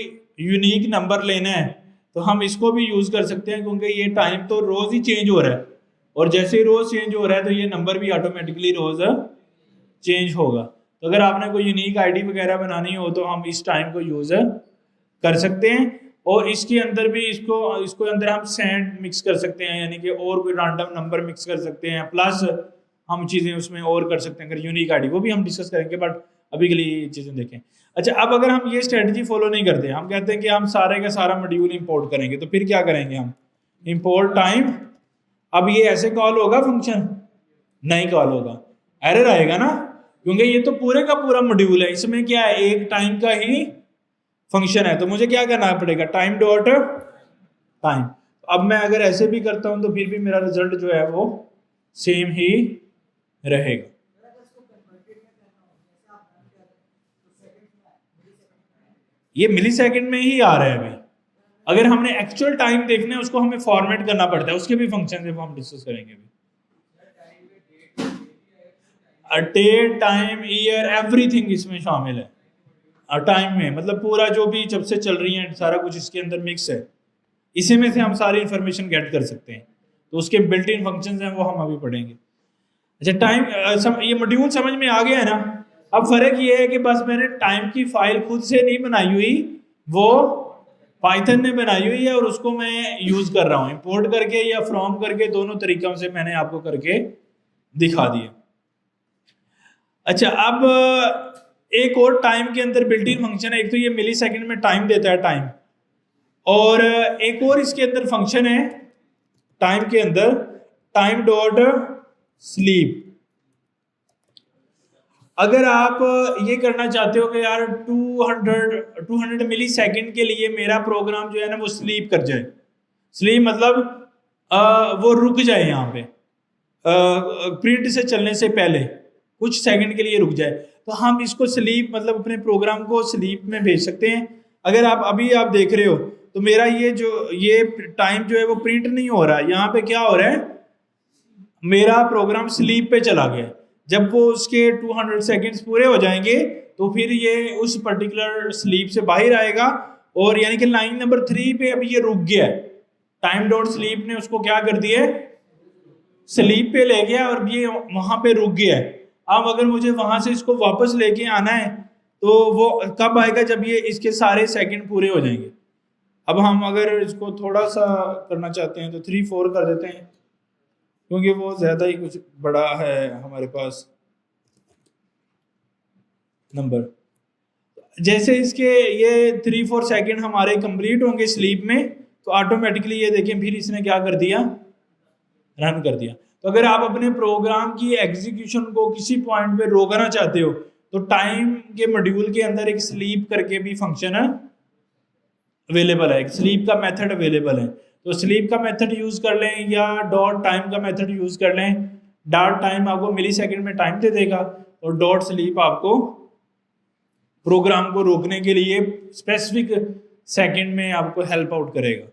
यूनिक नंबर लेना है तो हम इसको भी यूज़ कर सकते हैं क्योंकि ये टाइम तो रोज़ ही चेंज हो रहा है, और जैसे ही रोज़ चेंज हो रहा है तो ये नंबर भी ऑटोमेटिकली रोज़ चेंज होगा। तो अगर आपने कोई यूनिक आईडी वगैरह बनानी हो तो हम इस टाइम को यूज़ कर सकते हैं। और इसके अंदर भी इसको अंदर हम सेंड मिक्स कर सकते हैं, यानी कि और कोई रैंडम नंबर मिक्स कर सकते हैं, प्लस हम चीज़ें उसमें और कर सकते हैं अगर यूनिक आईडी, वो भी हम डिस्कस करेंगे, बट अभी के लिए ये चीज़ें देखें। अच्छा, अब अगर हम ये स्ट्रेटजी फॉलो नहीं करते, हम कहते हैं कि हम सारे का सारा मॉड्यूल इंपोर्ट करेंगे, तो फिर क्या करेंगे हम इंपोर्ट टाइम। अब ये ऐसे कॉल होगा फंक्शन? नहीं कॉल होगा, एरर आएगा ना, क्योंकि ये तो पूरे का पूरा मॉड्यूल है, इसमें क्या है एक टाइम का ही फंक्शन है। तो मुझे क्या करना पड़ेगा टाइम डॉट टाइम। अब मैं अगर ऐसे भी करता हूं तो फिर भी मेरा रिजल्ट जो है वो सेम ही रहेगा। ये मिली सेकेंड में ही आ रहा है अभी। अगर हमने एक्चुअल टाइम देखना है उसको हमें फॉर्मेट करना पड़ता है, उसके भी फंक्शन है वो हम डिस्कस करेंगे अभी। डेट, टाइम, ईयर, एवरीथिंग इसमें शामिल है। टाइम में मतलब पूरा जो भी जब से चल रही है सारा कुछ इसके अंदर मिक्स है, इसी में से हम सारी इंफॉर्मेशन गेट कर सकते हैं। तो उसके बिल्ट इन फंक्शंस हैं वो हम अभी पढ़ेंगे। अच्छा, टाइम ये मॉड्यूल समझ में आ गया है ना। अब फर्क ये है कि बस मैंने टाइम की फाइल खुद से नहीं बनाई हुई, वो पाइथन ने बनाई हुई है और उसको मैं यूज कर रहा हूँ इंपोर्ट करके या फ्रॉम करके, दोनों तरीकों से मैंने आपको करके दिखा दिया। अच्छा, अब एक और टाइम के अंदर बिल्ट इन फंक्शन है, एक तो ये मिली सेकेंड में टाइम देता है टाइम, और एक और इसके अंदर फंक्शन है टाइम के अंदर टाइम डॉट स्लीप। अगर आप ये करना चाहते हो कि यार 200 मिली सेकेंड के लिए मेरा प्रोग्राम जो है ना वो स्लीप कर जाए, स्लीप मतलब वो रुक जाए यहाँ पे प्रिंट से चलने से पहले कुछ सेकंड के लिए रुक जाए, तो हम इसको स्लीप मतलब अपने प्रोग्राम को स्लीप में भेज सकते हैं। अगर आप अभी आप देख रहे हो तो मेरा ये टाइम जो है वो प्रिंट नहीं हो रहा है, यहाँ पे क्या हो रहा है मेरा प्रोग्राम स्लीप पे चला गया। जब वो उसके 200 सेकंड्स पूरे हो जाएंगे तो फिर ये उस पर्टिकुलर स्लीप से बाहर आएगा, और यानी कि लाइन नंबर 3 पे अभी ये रुक गया है। टाइम डॉट स्लीप ने उसको क्या कर दिया, स्लीप पे ले गया और ये वहां पे रुक गया है। अब अगर मुझे वहां से इसको वापस लेके आना है तो वो कब आएगा, जब ये इसके सारे सेकंड पूरे हो जाएंगे। अब हम अगर इसको थोड़ा सा करना चाहते हैं तो 3-4 कर देते हैं, क्योंकि वो ज़्यादा ही कुछ बड़ा है हमारे पास नंबर। जैसे इसके ये 3-4 सेकंड हमारे कंप्लीट होंगे स्लीप में, तो ऑटोमेटिकली ये देखें फिर इसने क्या कर दिया, रन कर दिया। तो अगर आप अपने प्रोग्राम की एग्जीक्यूशन को किसी पॉइंट पे रोकना चाहते हो तो टाइम के मॉड्यूल के अंदर एक स्लीप करके भी फंक्शन अवेलेबल है, एक स्लीप का मेथड अवेलेबल है। तो स्लीप का मेथड यूज कर लें या डॉट टाइम का मेथड यूज कर लें। डॉट टाइम आपको मिली सेकेंड में टाइम दे देगा और डॉट स्लीप आपको प्रोग्राम को रोकने के लिए स्पेसिफिक सेकंड में आपको हेल्प आउट करेगा।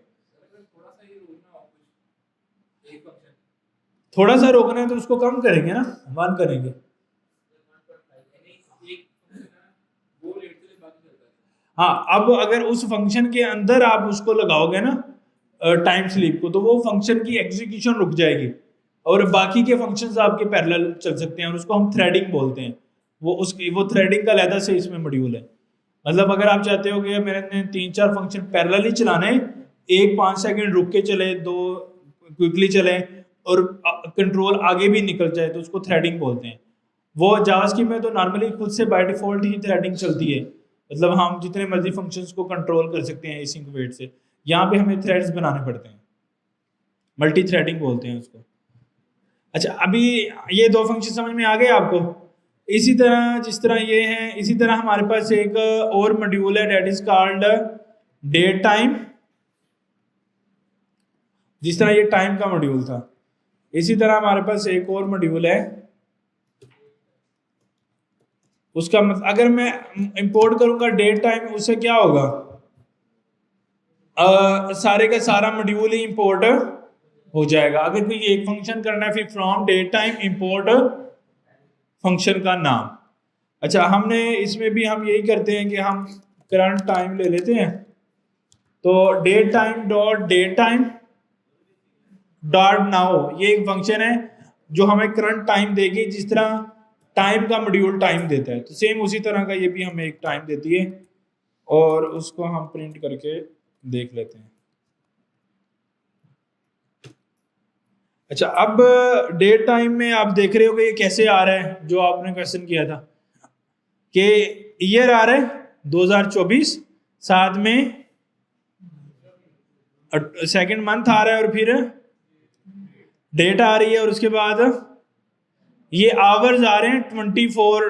थोड़ा सा रोकना है तो उसको कम करेंगे ना, 1 करेंगे। हाँ, अब अगर उस फंक्शन के अंदर आप उसको लगाओगे ना टाइम स्लीप को, तो वो फंक्शन की एग्जीक्यूशन रुक जाएगी और बाकी के फंक्शंस आपके पैरेलल चल सकते हैं, और उसको हम थ्रेडिंग बोलते हैं। वो थ्रेडिंग का अलग से इसमें मॉड्यूल है। मतलब अगर आप चाहते हो कि मैंने 3-4 फंक्शन पैरेलल ही चलाने, एक 5 सेकंड रुक के चले, 2 क्विकली चले और कंट्रोल आगे भी निकल जाए, तो उसको थ्रेडिंग बोलते हैं। वो जावास्क्रिप्ट में तो नॉर्मली खुद से बाय डिफॉल्ट ही थ्रेडिंग चलती है, मतलब हम जितने मर्जी फंक्शंस को कंट्रोल कर सकते हैं एसिंक वेट से। यहाँ पे हमें थ्रेड्स बनाने पड़ते हैं, मल्टी थ्रेडिंग बोलते हैं उसको। अच्छा, अभी ये दो फंक्शन समझ में आ गए आपको। इसी तरह जिस तरह ये है, इसी तरह हमारे पास एक और मॉड्यूल है that is called date time. जिस तरह ये टाइम का मॉड्यूल था, इसी तरह हमारे पास एक और मॉड्यूल है। उसका मतलब अगर मैं इंपोर्ट करूंगा डेट टाइम, उससे क्या होगा, सारे का सारा मॉड्यूल ही इंपोर्ट हो जाएगा। अगर कोई एक फंक्शन करना है, फिर from date time import function का नाम। अच्छा, हमने इसमें भी हम यही करते हैं कि हम करंट टाइम ले लेते हैं। तो डेट टाइम डॉट नाउ, ये एक फंक्शन है जो हमें करंट टाइम देगी, जिस तरह टाइम का मॉड्यूल टाइम देता है। तो सेम उसी तरह का ये भी हमें एक टाइम देती है, और उसको हम प्रिंट करके देख लेते हैं। अच्छा, अब डेट टाइम में आप देख रहे हो कि ये कैसे आ रहा है, जो आपने क्वेश्चन किया था कि ईयर आ रहा है 2024, साथ में सेकंड मंथ आ रहा है, और फिर डेट आ रही है, और उसके बाद ये आवर्स आ रहे हैं 24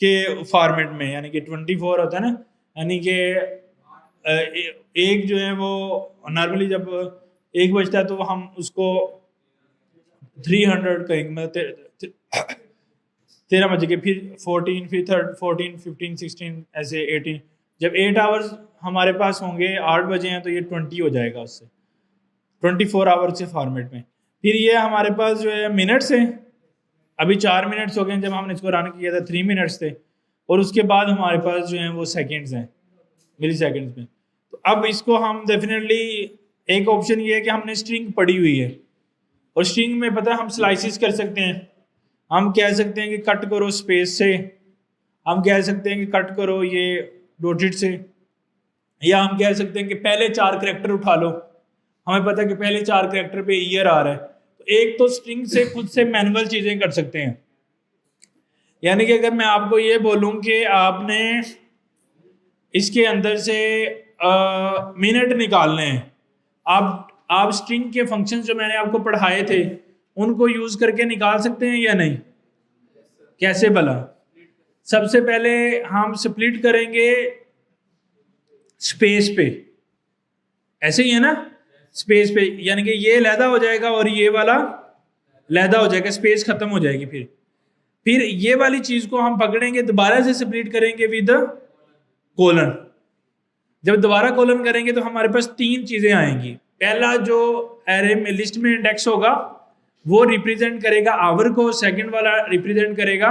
के फॉर्मेट में। यानी कि 24 होता है ना, यानी कि एक जो है वो नॉर्मली जब 1 बजता है तो हम उसको 300 कहेंगे, मतलब 13 बज के, फिर 14, फिर 14, 15, 16, ऐसे 18। जब 8 आवर्स हमारे पास होंगे, 8 बजे हैं, तो ये 20 हो जाएगा उससे, 24 आवर्स के फॉर्मेट में। फिर ये हमारे पास जो है मिनट्स है, अभी 4 मिनट्स हो गए जब हमने इसको रन किया था, 3 मिनट्स थे। और उसके बाद हमारे पास जो है वो सेकेंड्स हैं, मिली सेकेंड्स में। तो अब इसको हम डेफिनेटली, एक ऑप्शन ये है कि हमने स्ट्रिंग पड़ी हुई है, और स्ट्रिंग में पता है हम स्लाइसिस कर सकते हैं। हम कह सकते हैं कि कट करो स्पेस से, हम कह सकते हैं कि कट करो ये डॉटेड से, या हम कह सकते हैं कि पहले 4 कैरेक्टर उठा लो। हमें पता है कि पहले 4 कैरेक्टर पे ईयर आ रहा है, तो एक तो स्ट्रिंग से खुद से मैनुअल चीजें कर सकते हैं। यानी कि अगर मैं आपको ये बोलूं कि आपने इसके अंदर से मिनट निकालने हैं, आप स्ट्रिंग के फंक्शन जो मैंने आपको पढ़ाए थे उनको यूज करके निकाल सकते हैं या नहीं? कैसे भला? सबसे पहले हम स्प्लिट करेंगे स्पेस पे, ऐसे ही है ना, स्पेस पे, यानी कि ये लैदा हो जाएगा और ये वाला लैदा हो जाएगा, स्पेस खत्म हो जाएगी। फिर ये वाली चीज को हम पकड़ेंगे, दोबारा से स्प्लिट करेंगे विद कोलन। जब दोबारा कोलन करेंगे तो हमारे पास 3 चीजें आएंगी। पहला जो एरे में लिस्ट में इंडेक्स होगा वो रिप्रेजेंट करेगा आवर को, सेकंड वाला रिप्रेजेंट करेगा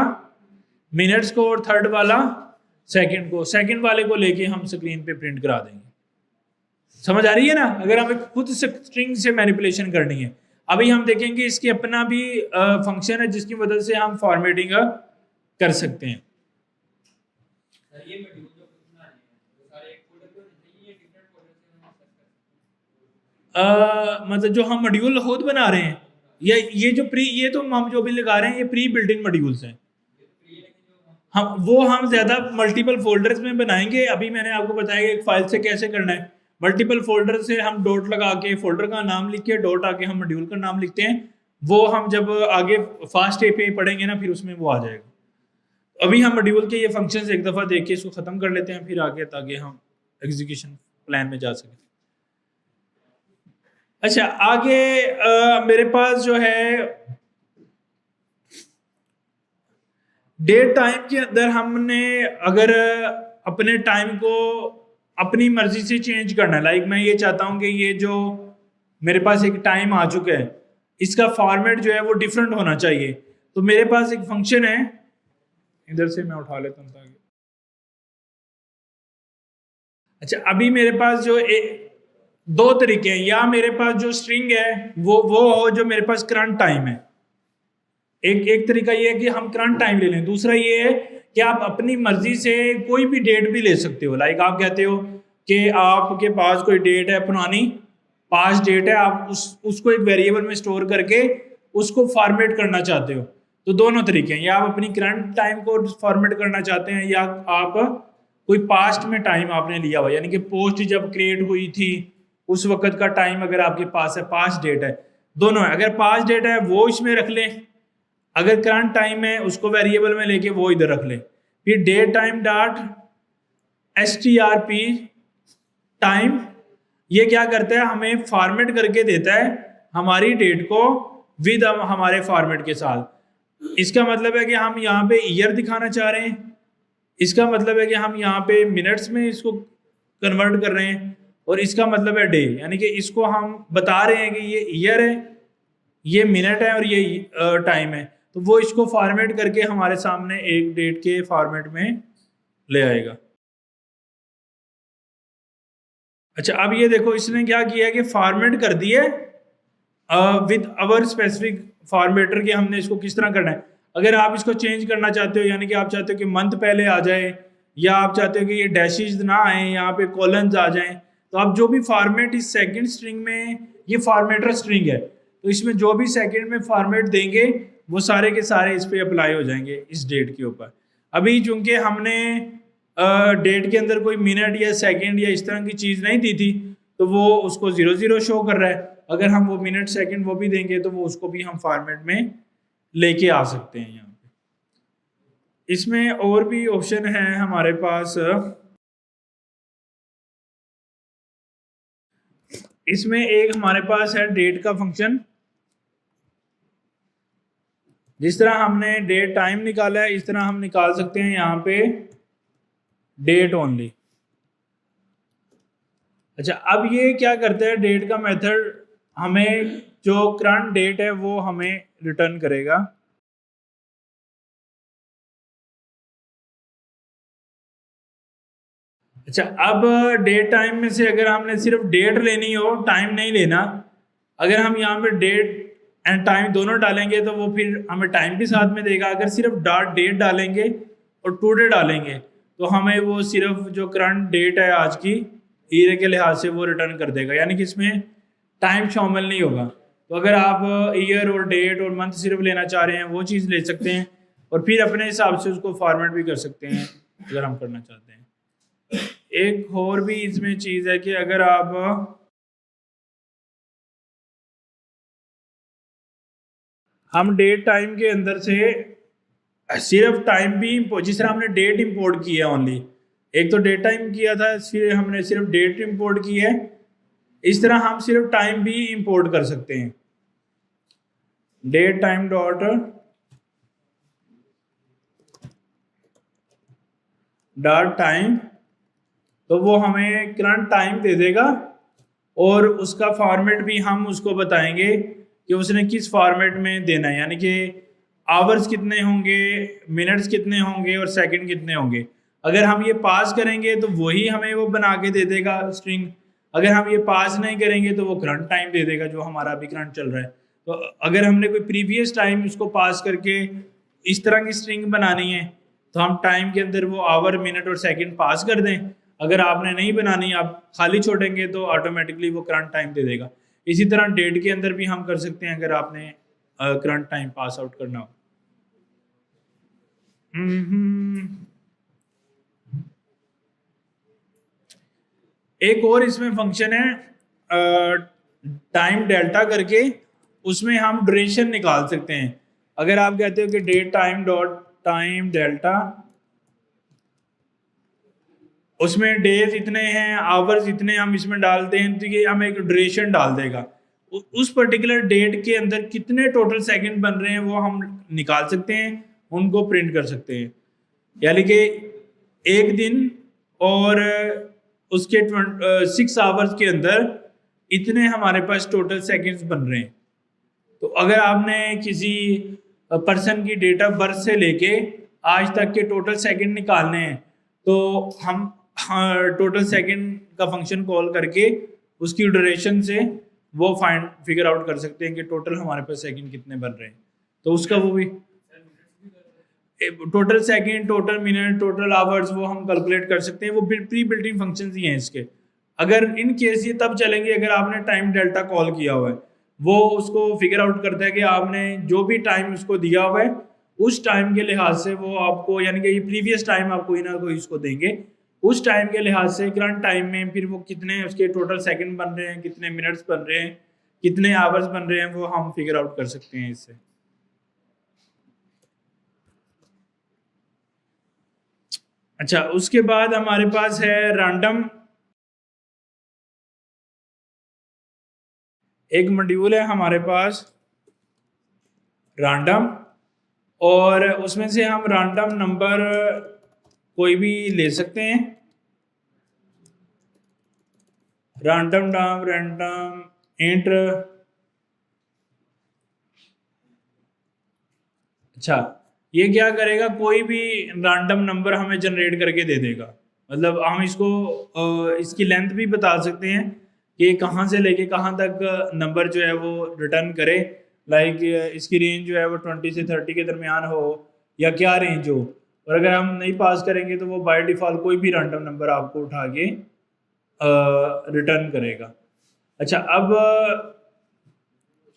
मिनट्स को, और थर्ड वाला सेकंड को। सेकंड वाले को लेके हम स्क्रीन पे प्रिंट करा देंगे। समझ आ रही है ना? अगर हमें खुद स्ट्रिंग से मैनिपुलेशन करनी है। अभी हम देखेंगे इसके अपना भी फंक्शन है जिसकी मदद से हम फॉर्मेटिंग कर सकते हैं। मतलब जो हम मॉड्यूल खुद बना रहे हैं, ये जो ये तो हम जो भी लगा रहे हैं ये प्री बिल्डिंग मॉड्यूल्स हैं। हम ज्यादा मल्टीपल फोल्डर्स में बनाएंगे। अभी मैंने आपको बताया एक फाइल से कैसे करना है। मल्टीपल फोल्डर से हम डॉट लगा के फोल्डर का नाम लिख के डॉट आके हम मॉड्यूल का नाम लिखते हैं। वो हम जब आगे फास्ट एपीआई पढ़ेंगे ना, फिर उसमें वो आ जाएगा। अभी हम मॉड्यूल के ये फंक्शंस एक दफ़ा देख के इसको ख़त्म कर लेते हैं, फिर आगे ताकि हम एग्जीक्यूशन प्लान में जा सकें। अच्छा, आगे मेरे पास जो है डेट टाइम के अंदर हमने अगर अपने टाइम को अपनी मर्जी से चेंज करना है, लाइक मैं ये चाहता हूं कि ये जो मेरे पास एक टाइम आ चुका है इसका फॉर्मेट जो है वो डिफरेंट होना चाहिए। तो मेरे पास एक फंक्शन है, इधर से मैं उठा लेता हूँ ताकि, अच्छा अभी मेरे पास जो 2 तरीके हैं। या मेरे पास जो स्ट्रिंग है वो हो जो मेरे पास करंट टाइम है। एक तरीका ये है कि हम करंट टाइम ले लें। दूसरा ये है कि आप अपनी मर्जी से कोई भी डेट भी ले सकते हो। लाइक आप कहते हो कि आपके पास कोई डेट है पुरानी, पास्ट डेट है, आप उसको एक वेरिएबल में स्टोर करके उसको फॉर्मेट करना चाहते हो। तो दोनों तरीके हैं, या आप अपनी करंट टाइम को फॉर्मेट करना चाहते हैं या आप कोई पास्ट में टाइम आपने लिया हुआ, यानी कि पोस्ट जब क्रिएट हुई थी उस वक्त का टाइम अगर आपके पास है, पास्ट डेट है, दोनों है। अगर पास्ट डेट है वो इसमें रख लें, अगर करंट टाइम है उसको वेरिएबल में लेके वो इधर रख लें। फिर date time dot strp time, ये क्या करता है, हमें फॉर्मेट करके देता है हमारी डेट को विद हमारे फॉर्मेट के साथ। इसका मतलब है कि हम यहाँ पे ईयर दिखाना चाह रहे हैं, इसका मतलब है कि हम यहाँ पे मिनट्स में इसको कन्वर्ट कर रहे हैं, और इसका मतलब है डे, यानी कि इसको हम बता रहे हैं कि ये ईयर है, ये मिनट है और ये टाइम है। तो वो इसको फॉर्मेट करके हमारे सामने एक डेट के फॉर्मेट में ले आएगा। अच्छा, अब ये देखो इसने क्या किया है कि फॉर्मेट कर दिया विद अवर स्पेसिफिक फॉर्मेटर के हमने इसको किस तरह करना है। अगर आप इसको चेंज करना चाहते हो, यानी कि आप चाहते हो कि मंथ पहले आ जाए, या आप चाहते हो कि ये डैशेज ना आए, यहाँ पे कॉलन्स आ जाएं, तो आप जो भी फॉर्मेट इस सेकंड स्ट्रिंग में, ये फॉर्मेटर स्ट्रिंग है, तो इसमें जो भी सेकंड में फॉर्मेट देंगे वो सारे के सारे इस पे अप्लाई हो जाएंगे इस डेट के ऊपर। अभी चूंकि हमने डेट के अंदर कोई मिनट या सेकंड या इस तरह की चीज़ नहीं दी थी, तो वो उसको 00 शो कर रहा है। अगर हम वो मिनट सेकंड वो भी देंगे तो वो उसको भी हम फॉर्मेट में लेके आ सकते हैं। यहाँ पे इसमें और भी ऑप्शन है हमारे पास। इसमें एक हमारे पास है डेट का फंक्शन। जिस तरह हमने डेट टाइम निकाला है, इस तरह हम निकाल सकते हैं यहाँ पे डेट ओनली। अच्छा, अब ये क्या करता है, डेट का मेथड हमें जो करंट डेट है वो हमें रिटर्न करेगा। अच्छा, अब डेट टाइम में से अगर हमने सिर्फ डेट लेनी हो, टाइम नहीं लेना, अगर हम यहाँ पे डेट एंड टाइम दोनों डालेंगे तो वो फिर हमें टाइम भी साथ में देगा। अगर सिर्फ डॉट डेट डालेंगे और टुडे डालेंगे तो हमें वो सिर्फ जो करंट डेट है आज की ईयर के लिहाज से वो रिटर्न कर देगा, यानी कि इसमें टाइम शामिल नहीं होगा। तो अगर आप ईयर और डेट और मंथ सिर्फ लेना चाह रहे हैं वो चीज़ ले सकते हैं, और फिर अपने हिसाब से उसको फॉर्मेट भी कर सकते हैं अगर हम करना चाहते हैं। एक और भी इसमें चीज़ है कि अगर आप हम डेट टाइम के अंदर से सिर्फ टाइम भी, जिस तरह हमने डेट इंपोर्ट की है ओनली, एक तो डेट टाइम किया था, फिर हमने सिर्फ डेट इंपोर्ट की है, इस तरह हम सिर्फ टाइम भी इंपोर्ट कर सकते हैं। डेट टाइम डॉट टाइम, तो वो हमें करंट टाइम दे देगा, और उसका फॉर्मेट भी हम उसको बताएंगे कि उसने किस फॉर्मेट में देना है, यानी कि आवर्स कितने होंगे, मिनट्स कितने होंगे और सेकंड कितने होंगे। अगर हम ये पास करेंगे तो वही हमें वो बना के दे देगा स्ट्रिंग, अगर हम ये पास नहीं करेंगे तो वो करंट टाइम दे देगा जो हमारा अभी करंट चल रहा है। तो अगर हमने कोई प्रीवियस टाइम उसको पास करके इस तरह की स्ट्रिंग बनानी है तो हम टाइम के अंदर वो आवर, मिनट और सेकंड पास कर दें। अगर आपने नहीं बनानी, आप खाली छोड़ेंगे तो ऑटोमेटिकली वो करंट टाइम दे देगा। इसी तरह डेट के अंदर भी हम कर सकते हैं अगर आपने करंट टाइम पास आउट करना हो। एक और इसमें फंक्शन है टाइम डेल्टा करके, उसमें हम ड्यूरेशन निकाल सकते हैं। अगर आप कहते हो कि date time dot time delta, उसमें डेज इतने हैं, आवर्स इतने हम इसमें डालते हैं तो ये हमें एक ड्यूरेशन डाल देगा। उस पर्टिकुलर डेट के अंदर कितने टोटल सेकंड बन रहे हैं वो हम निकाल सकते हैं, उनको प्रिंट कर सकते हैं। यानी कि एक दिन और उसके 6 आवर्स के अंदर इतने हमारे पास टोटल सेकंड्स बन रहे हैं। तो अगर आपने किसी पर्सन की डेट ऑफ बर्थ से लेके आज तक के टोटल सेकंड निकालने हैं तो हम टोटल सेकंड का फंक्शन कॉल करके उसकी ड्यूरेशन से वो फिगर आउट कर सकते हैं कि टोटल हमारे पास सेकंड कितने बन रहे हैं। तो उसका वो भी total second, total minute, total hours वो हम कैलकुलेट कर सकते हैं। वो प्री बिल्ट इन फंक्शंस ही हैं इसके। अगर इन केस ये तब चलेंगे अगर आपने टाइम डेल्टा कॉल किया हुआ है, वो उसको फिगर आउट करता है कि आपने जो भी टाइम उसको दिया हुआ है उस टाइम के लिहाज से वो आपको, यानी कि ये प्रीवियस टाइम आप कोई ना कोई इसको देंगे उस टाइम के लिहाज से करंट टाइम में फिर वो कितने उसके टोटल सेकंड बन रहे हैं, कितने मिनट्स बन रहे हैं, कितने आवर्स बन रहे हैं, वो हम फिगर आउट कर सकते हैं इससे। अच्छा, उसके बाद हमारे पास है रैंडम, एक मॉड्यूल है हमारे पास रैंडम, और उसमें से हम रैंडम नंबर कोई भी ले सकते हैं। रैंडम नाम, रैंडम इंट। अच्छा, ये क्या करेगा, कोई भी रैंडम नंबर हमें जनरेट करके दे देगा। मतलब हम इसको इसकी लेंथ भी बता सकते हैं कि कहाँ से लेके कहाँ तक नंबर जो है वो रिटर्न करे। लाइक इसकी रेंज जो है वो 20 से 30 के दरमियान हो, या क्या रेंज हो। और अगर हम नहीं पास करेंगे तो वो बाय डिफ़ॉल्ट कोई भी रैंडम नंबर आपको उठा के रिटर्न करेगा। अच्छा, अब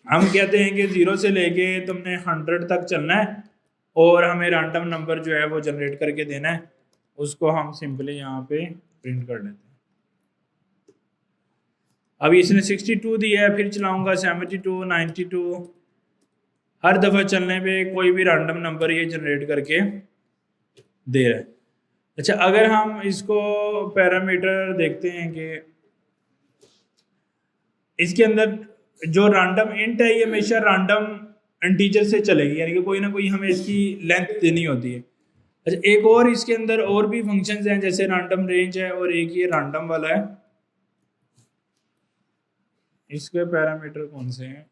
हम कहते हैं कि 0 से लेके तुमने 100 तक चलना है और हमें रैंडम नंबर जो है वो जनरेट करके देना है। उसको हम सिंपली यहाँ पे प्रिंट कर लेते हैं। अभी इसने 62 दिया है, फिर चलाऊंगा 72, 92। हर दफ़ा चलने पे कोई भी रैंडम नंबर ये जनरेट करके दे रहा है। अच्छा, अगर हम इसको पैरामीटर देखते हैं कि इसके अंदर जो रैंडम इंट है ये हमेशा रैंडम इंटीजर से चलेगी, यानी कि कोई ना कोई हमें इसकी लेंथ देनी होती है। अच्छा, एक और इसके अंदर और भी फंक्शंस हैं, जैसे रैंडम रेंज है और एक ये रैंडम वाला है। इसके पैरामीटर कौन से हैं?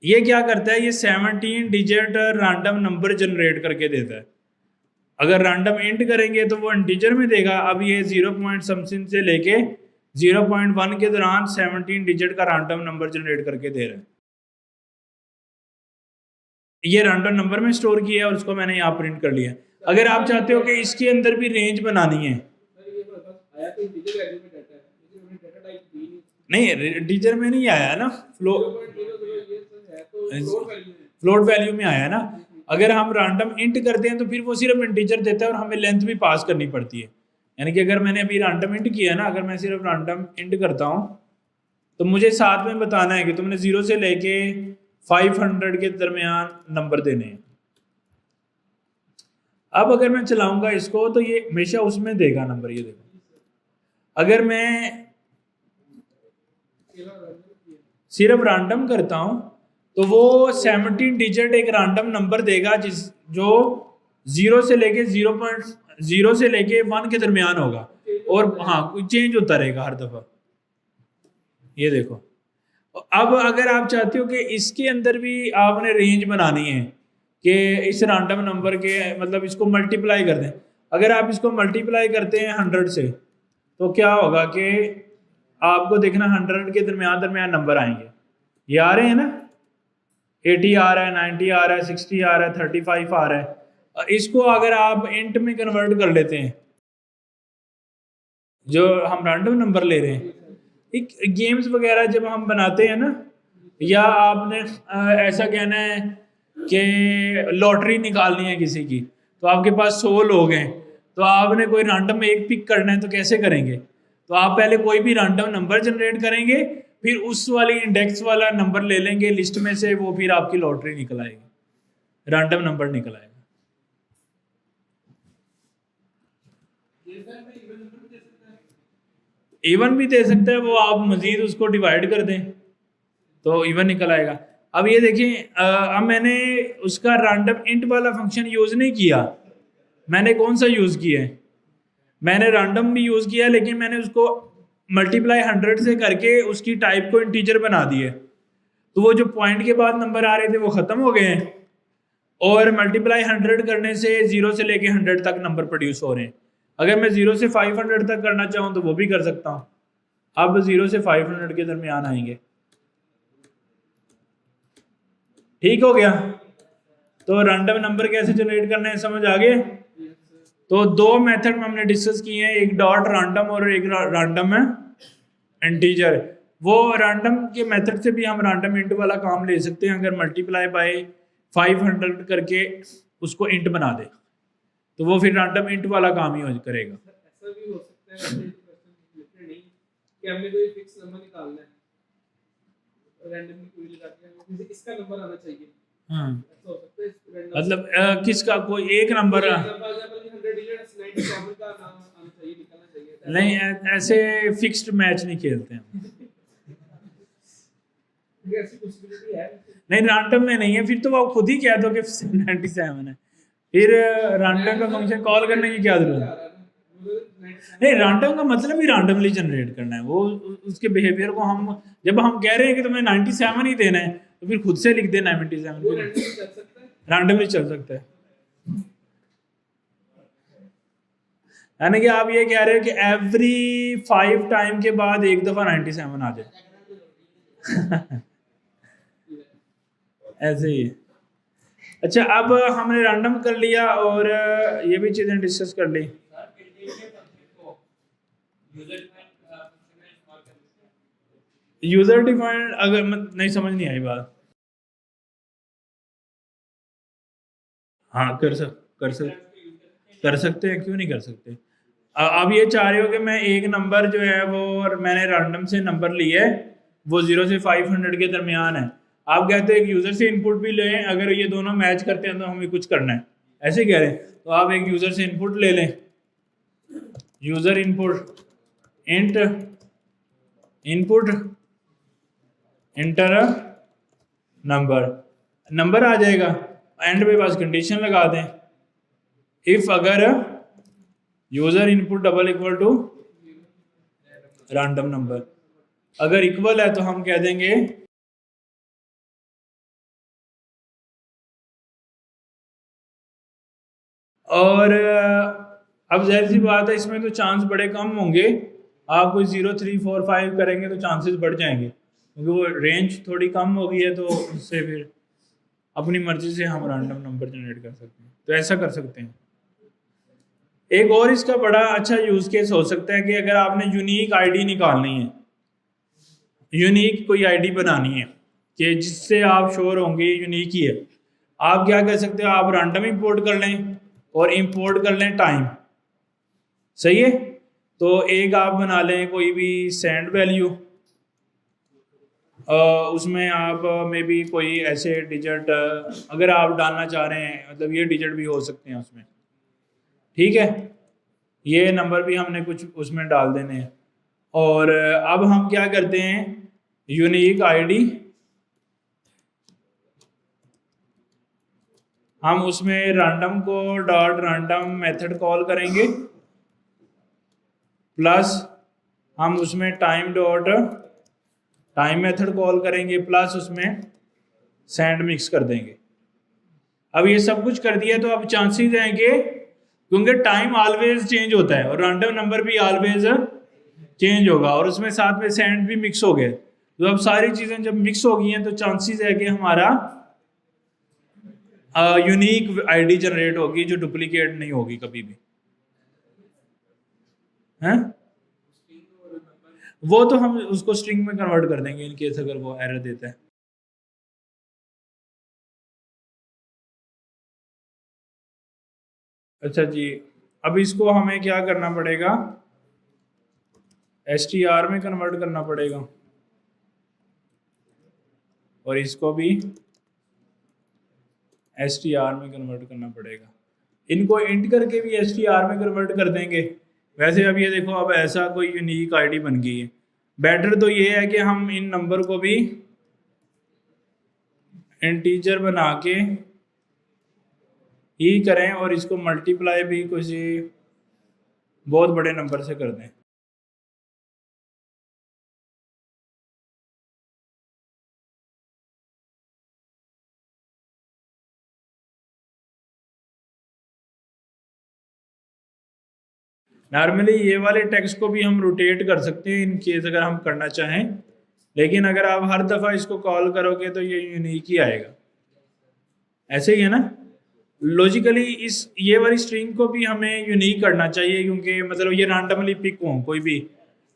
ये क्या करता है, ये 17 डिजिट रैंडम नंबर जनरेट करके देता है। अगर रैंडम इंट करेंगे तो वो इंटीजर में देगा। अब ये 0 पॉइंट समथिंग से लेके 0.1 के दौरान 17 डिजिट का रैंडम नंबर जनरेट करके दे रहा है। ये रैंडम नंबर में स्टोर किया है और उसको मैंने यहाँ प्रिंट कर लिया। अगर आप चाहते हो कि इसके अंदर भी रेंज बनानी है, नहीं इंटीजर में नहीं आया ना, फ्लोट वैल्यू में आया ना। अगर हम रैंडम इंट करते हैं तो फिर वो सिर्फ इंटीजर देता है और हमें लेंथ भी पास करनी पड़ती है। यानी कि अगर मैंने अभी रैंडम इंट किया ना, अगर मैं सिर्फ रैंडम इंट करता हूँ तो मुझे साथ में बताना है कि तुमने 0 से लेके 500 के दरमियान नंबर देने हैं। अब अगर मैं चलाऊंगा इसको तो ये हमेशा उसमें देगा नंबर। ये देखो, अगर मैं सिर्फ रैंडम करता हूं तो वो 17 डिजिट एक रैंडम नंबर देगा जो 0 से लेके 0.0 से लेके 1 के दरमियान होगा, और हाँ कोई चेंज होता रहेगा हर दफा। ये देखो, अब अगर आप चाहते हो कि इसके अंदर भी आपने रेंज बनानी है कि इस रैंडम नंबर के, मतलब इसको मल्टीप्लाई कर दें। अगर आप इसको मल्टीप्लाई करते हैं 100 से तो क्या होगा कि आपको देखना 100 के दरमियान नंबर आएंगे। ये आ रहे हैं ना, 80 आ रहा है, 90 आ रहा है, 60 आ रहा है, 35 आ रहा है। इसको अगर आप इंट में कन्वर्ट कर लेते हैं, जो हम रैंडम नंबर ले रहे हैं, एक गेम्स वगैरह जब हम बनाते हैं ना, या आपने ऐसा कहना है कि लॉटरी निकालनी है किसी की, तो आपके पास 100 लोग हैं, तो आपने कोई रैंडम एक पिक करना है तो कैसे करेंगे? तो आप पहले कोई भी रैंडम नंबर जनरेट करेंगे, फिर उस वाली इंडेक्स वाला नंबर ले लेंगे लिस्ट में से, वो फिर आपकी लॉटरी निकल आएगी, रैंडम नंबर निकल आएगा। इवन भी दे सकता है, वो आप मजीद उसको डिवाइड कर दें तो इवन निकल आएगा। अब ये देखिए, अब मैंने उसका रैंडम इंट वाला फंक्शन यूज़ नहीं किया। मैंने कौन सा यूज़ किया है? मैंने रैंडम भी यूज़ किया, लेकिन मैंने उसको मल्टीप्लाई 100 से करके उसकी टाइप को इंटीजर बना दिए। तो वो जो पॉइंट के बाद नंबर आ रहे थे वो ख़त्म हो गए हैं, और मल्टीप्लाई 100 करने से 0 से लेके 100 तक नंबर प्रोड्यूस हो रहे हैं। अगर मैं 0 से 500 तक करना चाहूँ तो वो भी कर सकता हूँ। अब 0 से 500 के दरमियान आएंगे। ठीक हो गया? तो रैंडम नंबर कैसे जनरेट करना है समझ आ गए? तो दो मेथड हमने डिस्कस किए हैं, एक डॉट रैंडम और एक रैंडम है इंटीजर। वो रैंडम के मेथड से भी हम रैंडम इंट वाला काम ले सकते हैं। अगर मल्टीप्लाई बाय 500 करके उसको इंट बना दे, तो वो फिर रैंडम इंट वाला काम ही करेगा। ऐसा भी हो सकता है वैसे क्वेश्चन नहीं कि हमने कोई फिक्स नंबर निकालना है रैंडमली कोई लगा के जैसे इसका नंबर आना चाहिए। हाँ, ऐसा हो सकता है मतलब किसका कोई एक नंबर नहीं, ऐसे फिक्स्ड मैच नहीं खेलते हम। नहीं, रैंडम में नहीं है, फिर तो वो खुद ही कह दो कि 97 है, फिर रैंडम का फंक्शन कॉल करने की क्या जरूरत है? नहीं, रैंडम का मतलब ही रैंडमली जनरेट करना है, वो उसके बिहेवियर को हम जब हम कह रहे हैं कि तुम्हें 97 ही देना है तो फिर खुद से लिख दे 97, रैंडमली चल सकता है। यानी कि आप ये कह रहे हो कि एवरी 5 टाइम के बाद एक दफा 97 आ जाए। ऐसे ही है। अच्छा, अब हमने रैंडम कर लिया और ये भी चीजें डिस्कस कर ली। यूजर डिफाइंड अगर नहीं समझ नहीं आई बात। हाँ, कर सकते हैं, क्यों नहीं कर सकते। आप ये चाह रहे हो कि मैं एक नंबर जो है वो मैंने रैंडम से नंबर लिया है, वो 0 से 500 के दरमियान है, आप कहते हैं एक यूजर से इनपुट भी लें, अगर ये दोनों मैच करते हैं तो हमें कुछ करना है, ऐसे कह रहे हैं। तो आप एक यूजर से इनपुट ले लें, user input int input enter number आ जाएगा, एंड पे पास कंडीशन लगा दें, इफ अगर user input double equal to random number, अगर इक्वल है तो हम कह देंगे और अब जाहिर सी बात है इसमें तो चांस बड़े कम होंगे, आप कोई 0 3 4 5 करेंगे तो चांसेस बढ़ जाएंगे, क्योंकि वो रेंज थोड़ी कम हो गई है, तो उससे फिर अपनी मर्जी से हम रैंडम नंबर जनरेट कर सकते हैं, तो ऐसा कर सकते हैं। एक और इसका बड़ा अच्छा यूज केस हो सकता है कि अगर आपने यूनिक आईडी निकालनी है, यूनिक कोई आईडी बनानी है कि जिससे आप श्योर होंगे यूनिक ही है, आप क्या कर सकते हो, आप रैंडम इंपोर्ट कर लें और इंपोर्ट कर लें टाइम, सही है। तो एक आप बना लें कोई भी सेंड वैल्यू, उसमें आप मे बी कोई ऐसे डिजिट अगर आप डालना चाह रहे हैं, मतलब ये डिजिट भी हो सकते हैं उसमें, ठीक है, ये नंबर भी हमने कुछ उसमें डाल देने हैं। और अब हम क्या करते हैं, यूनिक आईडी हम उसमें random co dot random method call करेंगे, प्लस हम उसमें time dot time method call करेंगे, प्लस उसमें सेंड मिक्स कर देंगे। अब ये सब कुछ कर दिया तो अब चांसेस हैं कि, क्योंकि टाइम ऑलवेज चेंज होता है और रैंडम नंबर भी ऑलवेज चेंज होगा, और उसमें साथ में सेंड भी मिक्स हो गए, तो अब सारी चीज़ें जब मिक्स हो गई हैं तो चांसेस है कि हमारा यूनिक आईडी जनरेट होगी जो डुप्लीकेट नहीं होगी कभी भी, हैं? वो तो हम उसको स्ट्रिंग में कन्वर्ट कर देंगे इन केस अगर वो एरर देता है। अच्छा जी, अब इसको हमें क्या करना पड़ेगा, str में कन्वर्ट करना पड़ेगा, और इसको भी str में कन्वर्ट करना पड़ेगा। इनको इंट करके भी str में कन्वर्ट कर देंगे। वैसे अब ये देखो, अब ऐसा कोई यूनिक आईडी बन गई है। बेटर तो ये है कि हम इन नंबर को भी इंटीजर बना के ही करें और इसको मल्टीप्लाई भी किसी बहुत बड़े नंबर से कर दें। नॉर्मली ये वाले टेक्स्ट को भी हम रोटेट कर सकते हैं इन केस अगर हम करना चाहें, लेकिन अगर आप हर दफ़ा इसको कॉल करोगे तो ये यूनिक ही आएगा, ऐसे ही है ना। लॉजिकली इस ये वाली स्ट्रिंग को भी हमें यूनिक करना चाहिए, क्योंकि मतलब ये रैंडमली पिक हों, कोई भी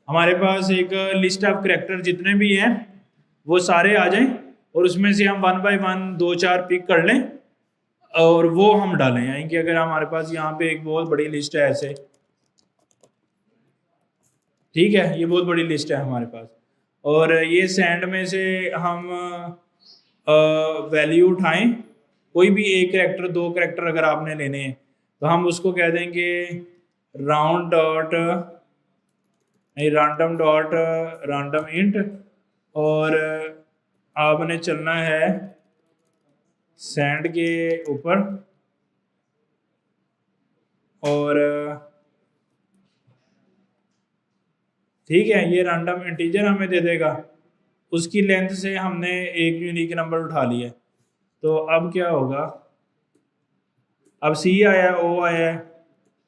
हमारे पास एक लिस्ट ऑफ करैक्टर जितने भी हैं वो सारे आ जाएं और उसमें से हम 1 बाय 1 2 4 पिक कर लें, और वो हम डालें, यानी कि अगर हमारे पास यहाँ पे एक बहुत बड़ी लिस्ट है ऐसे, ठीक है, ये बहुत बड़ी लिस्ट है हमारे पास, और ये सैंड में से हम वैल्यू उठाएं, कोई भी एक करेक्टर, दो करेक्टर अगर आपने लेने हैं तो हम उसको कह देंगे राउंड डॉट नहीं रैंडम डॉट रैंडम इंट, और आपने चलना है सैंड के ऊपर, और ठीक है, ये रैंडम इंटीजर हमें दे देगा, उसकी लेंथ से हमने एक यूनिक नंबर उठा लिया। तो अब क्या होगा, अब सी आया, ओ आया,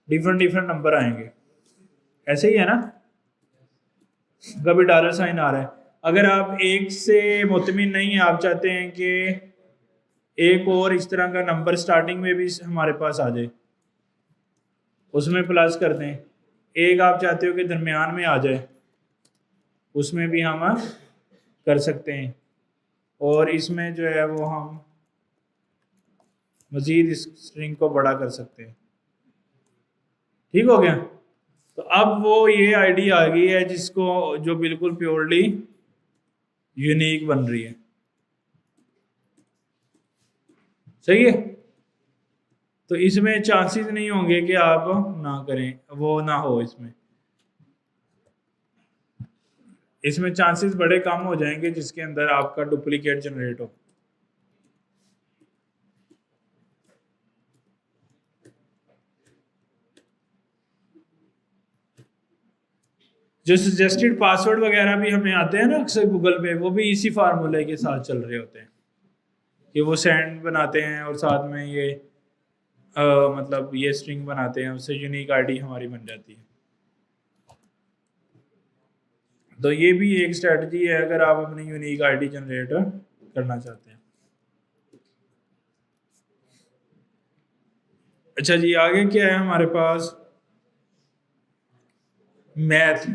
डिफरेंट डिफरेंट नंबर आएंगे, ऐसे ही है ना, कभी डॉलर साइन आ रहा है। अगर आप एक से मुतमिन नहीं है, आप चाहते हैं कि एक और इस तरह का नंबर स्टार्टिंग में भी हमारे पास आ जाए, उसमें प्लस कर दें, एक आप चाहते हो कि दरमियान में आ जाए, उसमें भी हम कर सकते हैं, और इसमें जो है वो हम मज़ीद इस स्ट्रिंग को बड़ा कर सकते हैं। ठीक हो गया। तो अब वो ये आईडी आ गई है जिसको, जो बिल्कुल प्योरली यूनिक बन रही है, सही है। तो इसमें चांसेस नहीं होंगे कि आप ना करें, वो ना हो, इसमें चांसेस बड़े कम हो जाएंगे जिसके अंदर आपका डुप्लीकेट जनरेट हो। जो सजेस्टेड पासवर्ड वगैरह भी हमें आते हैं ना अक्सर गूगल पे, वो भी इसी फार्मूले के साथ चल रहे होते हैं कि वो सैंड बनाते हैं और साथ में ये मतलब ये स्ट्रिंग बनाते हैं, उससे यूनिक आईडी हमारी बन जाती है। तो ये भी एक स्ट्रेटजी है अगर आप अपनी यूनिक आईडी जनरेट करना चाहते हैं। अच्छा जी, आगे क्या है हमारे पास, मैथ।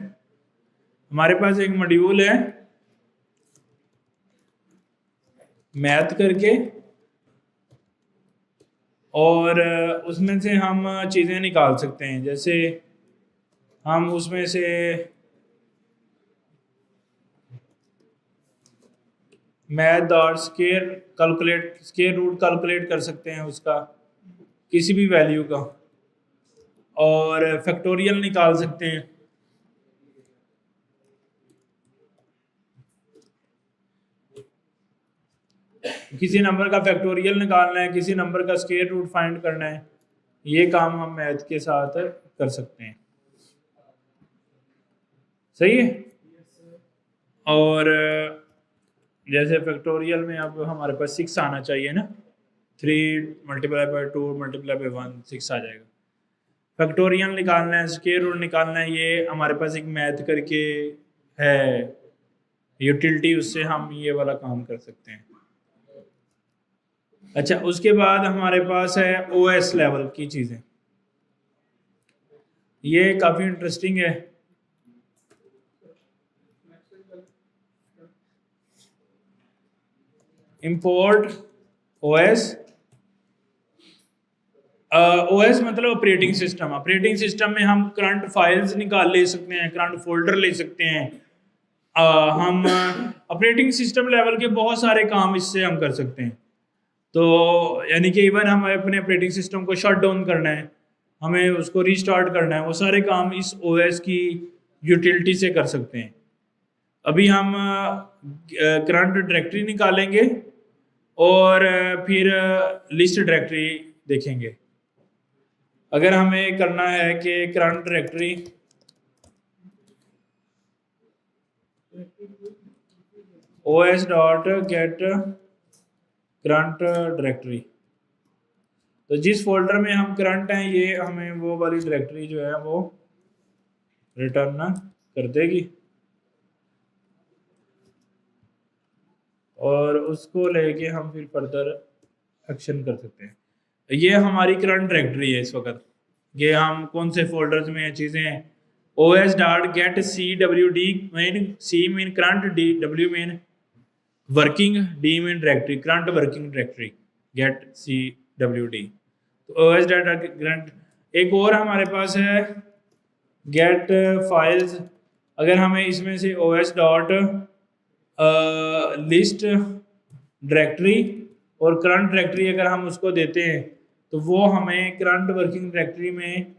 हमारे पास एक मॉड्यूल है मैथ करके, और उसमें से हम चीज़ें निकाल सकते हैं, जैसे हम उसमें से math dot square root calculate कर सकते हैं उसका, किसी भी वैल्यू का, और फैक्टोरियल निकाल सकते हैं। किसी नंबर का फैक्टोरियल निकालना है, किसी नंबर का स्केयर रूट फाइंड करना है, ये काम हम मैथ के साथ कर सकते हैं, सही है। और जैसे फैक्टोरियल में अब हमारे पास 6 आना चाहिए ना, 3 मल्टीप्लाई बाई 2 मल्टीप्लाई बाई 1 6 आ जाएगा। फैक्टोरियल निकालना है, स्केयर रूट निकालना है, ये हमारे पास एक मैथ करके है यूटिलिटी, उससे हम ये वाला काम कर सकते हैं। अच्छा, उसके बाद हमारे पास है ओएस लेवल की चीज़ें, ये काफ़ी इंटरेस्टिंग है। इंपोर्ट ओएस, ओएस मतलब ऑपरेटिंग सिस्टम। ऑपरेटिंग सिस्टम में हम करंट फाइल्स ले सकते हैं, करंट फोल्डर ले सकते हैं, हम ऑपरेटिंग सिस्टम लेवल के बहुत सारे काम इससे हम कर सकते हैं। तो यानी कि इवन हमें अपने ऑपरेटिंग सिस्टम को शट डाउन करना है, हमें उसको रीस्टार्ट करना है, वो सारे काम इस ओएस की यूटिलिटी से कर सकते हैं। अभी हम करंट डायरेक्टरी निकालेंगे और फिर लिस्ट डायरेक्टरी देखेंगे। अगर हमें करना है कि current directory os dot gate current directory, तो जिस फोल्डर में हम करंट हैं ये हमें वो वाली डायरेक्टरी जो है वो रिटर्न कर देगी, और उसको लेके हम फिर फर्दर एक्शन कर सकते हैं। ये हमारी करंट डायरेक्टरी है इस वक्त, ये हम कौन से फोल्डर्स में चीज़ें हैं, os dot get cwd main, c mean current, w mean working, d mean directory, current working directory, get c WD। तो OS डाटा ग्रंट। एक और हमारे पास है गेट फाइल्स। अगर हमें इसमें से OS डॉट लिस्ट डायरेक्टरी और करंट डायरेक्टरी अगर हम उसको देते हैं तो वो हमें करंट वर्किंग डायरेक्टरी में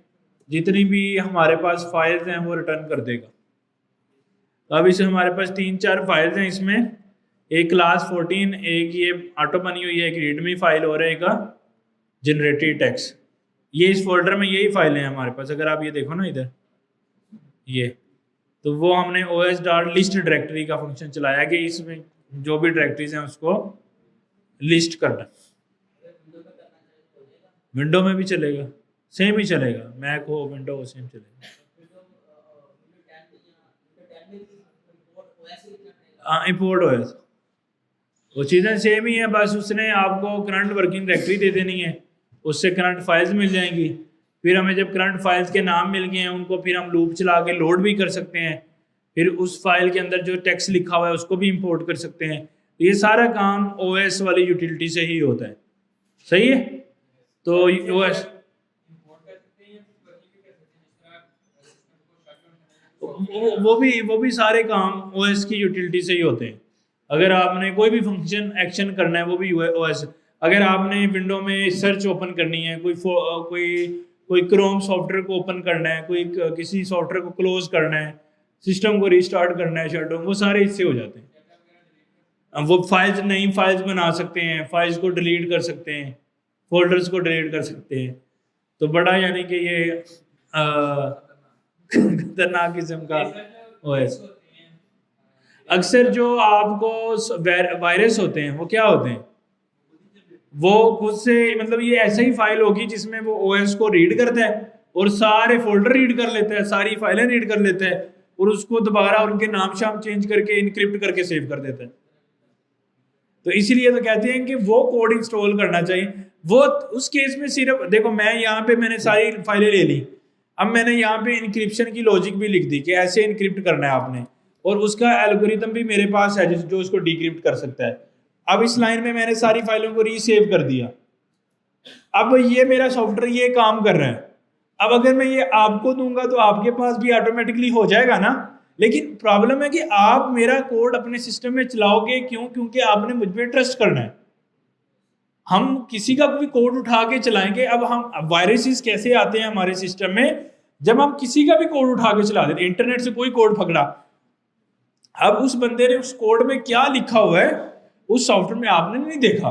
जितनी भी हमारे पास फाइल्स हैं वो रिटर्न कर देगा। तो अब इसे हमारे पास 3-4 फाइल्स हैं इसमें, एक क्लास 14, एक ये ऑटो बनी हुई है, एक रीडमी फाइल और एक जनरेटेड टेक्स्ट। ये इस फोल्डर में यही फाइलें हैं हमारे पास। अगर आप ये देखो ना इधर ये, तो वो हमने OS डॉट लिस्ट डायरेक्टरी का फंक्शन चलाया कि इसमें जो भी डायरेक्टरीज हैं उसको लिस्ट करना। विंडो में भी चलेगा, सेम ही चलेगा, मैक हो विंडो हो सेम चलेगा। हाँ इंपोर्ट OS, वो चीज़ें सेम ही है, बस उसने आपको करंट वर्किंग डायरेक्टरी दे देनी है, उससे करंट फाइल्स मिल जाएंगी। फिर हमें जब करंट फाइल्स के नाम मिल गए हैं उनको फिर हम लूप चला के लोड भी कर सकते हैं, फिर उस फाइल के अंदर जो टेक्स्ट लिखा हुआ है उसको भी इंपोर्ट कर सकते हैं। तो ये सारा काम OS वाली यूटिलिटी से ही होता है। सही है। तो OS वो भी सारे काम OS की यूटिलिटी से ही होते हैं। अगर आपने कोई भी फंक्शन एक्शन करना है वो भी OS। अगर आपने विंडो में सर्च ओपन करनी है, कोई क्रोम सॉफ्टवेयर को ओपन करना है, कोई किसी सॉफ्टवेयर को क्लोज करना है, सिस्टम को रिस्टार्ट करना है, शटडाउन, वो सारे इससे हो जाते हैं। वो फाइल्स, नई फाइल्स बना सकते हैं, फाइल्स को डिलीट कर सकते हैं, फोल्डर्स को डिलीट कर सकते हैं। तो बड़ा यानी कि ये खतरनाक किस्म का OS। अक्सर जो आपको वायरस होते हैं वो क्या होते हैं, वो खुद से मतलब ये ऐसा ही फाइल होगी जिसमें वो OS को रीड करता है और सारे फोल्डर रीड कर लेता है, सारी फाइलें रीड कर लेता है और उसको दोबारा उनके नाम शाम चेंज करके इनक्रिप्ट करके सेव कर देता है। तो इसीलिए तो कहते हैं कि वो कोड इंस्टॉल करना चाहिए। वो उस केस में सिर्फ देखो, मैं यहाँ पे मैंने सारी फाइलें ले ली, अब मैंने यहाँ पे इनक्रिप्शन की लॉजिक भी लिख दी कि ऐसे इनक्रिप्ट करना है आपने, और उसका एल्गोरिथम भी मेरे पास है जो उसको डिक्रिप्ट कर सकता है। अब इस लाइन में मैंने सारी फाइलों को रीसेव कर दिया। अब ये मेरा सॉफ्टवेयर ये काम कर रहा है। अब अगर मैं ये आपको दूंगा तो आपके पास भी ऑटोमेटिकली हो जाएगा ना। लेकिन प्रॉब्लम है कि आप मेरा कोड अपने सिस्टम में चलाओगे क्यों? क्योंकि आपने मुझ पर ट्रस्ट करना है। हम किसी का भी कोड उठा के चलाएंगे। अब हम वायरसेस कैसे आते हैं हमारे सिस्टम में, जब हम किसी का भी कोड उठा के चला देते, इंटरनेट से कोई कोड पकड़ा, अब उस बंदे ने उस कोड में क्या लिखा हुआ है उस सॉफ्टवेयर में आपने नहीं देखा,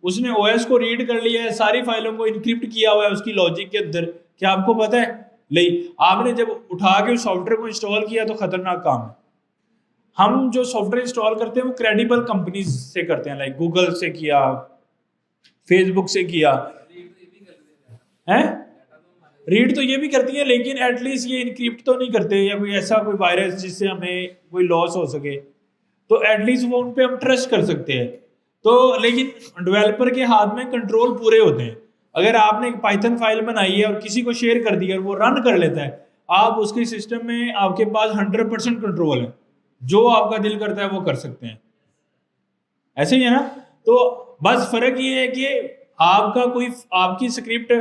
उसने OS को रीड कर लिया है, सारी फाइलों को इनक्रिप्ट किया हुआ है उसकी लॉजिक के अंदर। क्या आपको पता है? नहीं। आपने जब उठा के उस सॉफ्टवेयर को इंस्टॉल किया तो खतरनाक काम है। हम जो सॉफ्टवेयर इंस्टॉल करते हैं वो क्रेडिबल कंपनीज से करते हैं, लाइक गूगल से किया, फेसबुक से किया है। रीड तो ये भी करती है लेकिन एटलीस्ट ये इनक्रिप्ट तो नहीं करते, या कोई ऐसा कोई वायरस जिससे हमें कोई लॉस हो सके, तो एटलीस्ट वो उन पे हम ट्रस्ट कर सकते हैं। तो लेकिन डेवलपर के हाथ में कंट्रोल पूरे होते हैं। अगर आपने एक पाइथन फाइल बनाई है और किसी को शेयर कर दिया और वो रन कर लेता है, आप उसके सिस्टम में आपके पास 100% कंट्रोल है, जो आपका दिल करता है वो कर सकते हैं। ऐसे ही है ना। तो बस फर्क ये है कि आपकी स्क्रिप्ट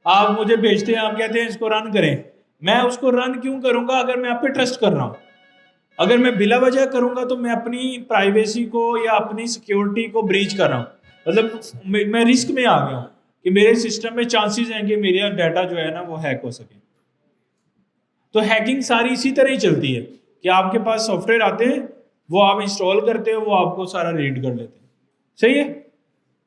आप मुझे भेजते हैं, आप कहते हैं इसको रन करें, मैं उसको रन क्यों करूंगा अगर मैं आप पे ट्रस्ट कर रहा हूं। अगर मैं बिला वजह करूंगा तो मैं अपनी प्राइवेसी को या अपनी सिक्योरिटी को ब्रीच कर रहा हूं, मतलब मैं रिस्क में आ गया हूं कि मेरे सिस्टम में चांसेस हैं कि मेरा डाटा जो है ना वो हैक हो सके। तो हैकिंग सारी इसी तरह ही चलती है कि आपके पास सॉफ्टवेयर आते हैं, वो आप इंस्टॉल करते हो, वो आपको सारा रीड कर लेते हैं। सही है।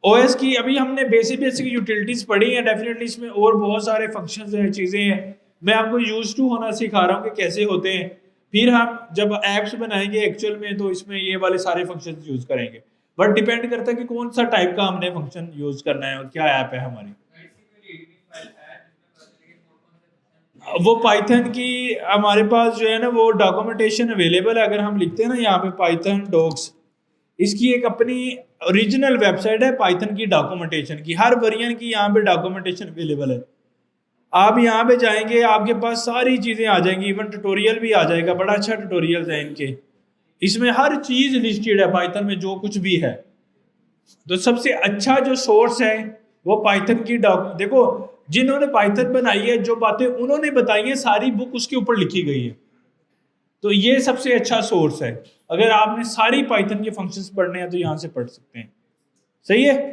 OS की अभी हमने बेसिक यूटिलिटीज पढ़ी हैं, डेफिनेटली इसमें और बहुत सारे फंक्शंस हैं, चीज़ें हैं। मैं आपको यूज टू होना सिखा रहा हूँ कि कैसे होते हैं। फिर हम जब एप्स बनाएंगे एक्चुअल में तो इसमें ये वाले सारे फंक्शंस यूज करेंगे, बट डिपेंड करता है कि कौन सा टाइप का हमने फंक्शन यूज करना है और क्या ऐप है हमारी। वो पाइथन की हमारे पास जो है ना वो डॉक्यूमेंटेशन अवेलेबल है। अगर हम लिखते हैं ना यहाँ पे पाइथन डॉक्स, इसकी एक अपनी ओरिजिनल वेबसाइट है पाइथन की डॉक्यूमेंटेशन की, हर वेरिएंट की यहाँ पे डॉक्यूमेंटेशन अवेलेबल है। आप यहाँ पे जाएंगे आपके पास सारी चीज़ें आ जाएंगी, इवन ट्यूटोरियल भी आ जाएगा, बड़ा अच्छा ट्यूटोरियल है इनके। इसमें हर चीज़ लिस्टेड है पाइथन में जो कुछ भी है। तो सबसे अच्छा जो सोर्स है वो पाइथन की देखो जिन्होंने पाइथन बनाई है, जो बातें उन्होंने बताई हैं सारी बुक उसके ऊपर लिखी गई है। तो ये सबसे अच्छा सोर्स है। अगर आपने सारी पाइथन के फंक्शंस पढ़ने हैं तो यहाँ से पढ़ सकते हैं। सही है।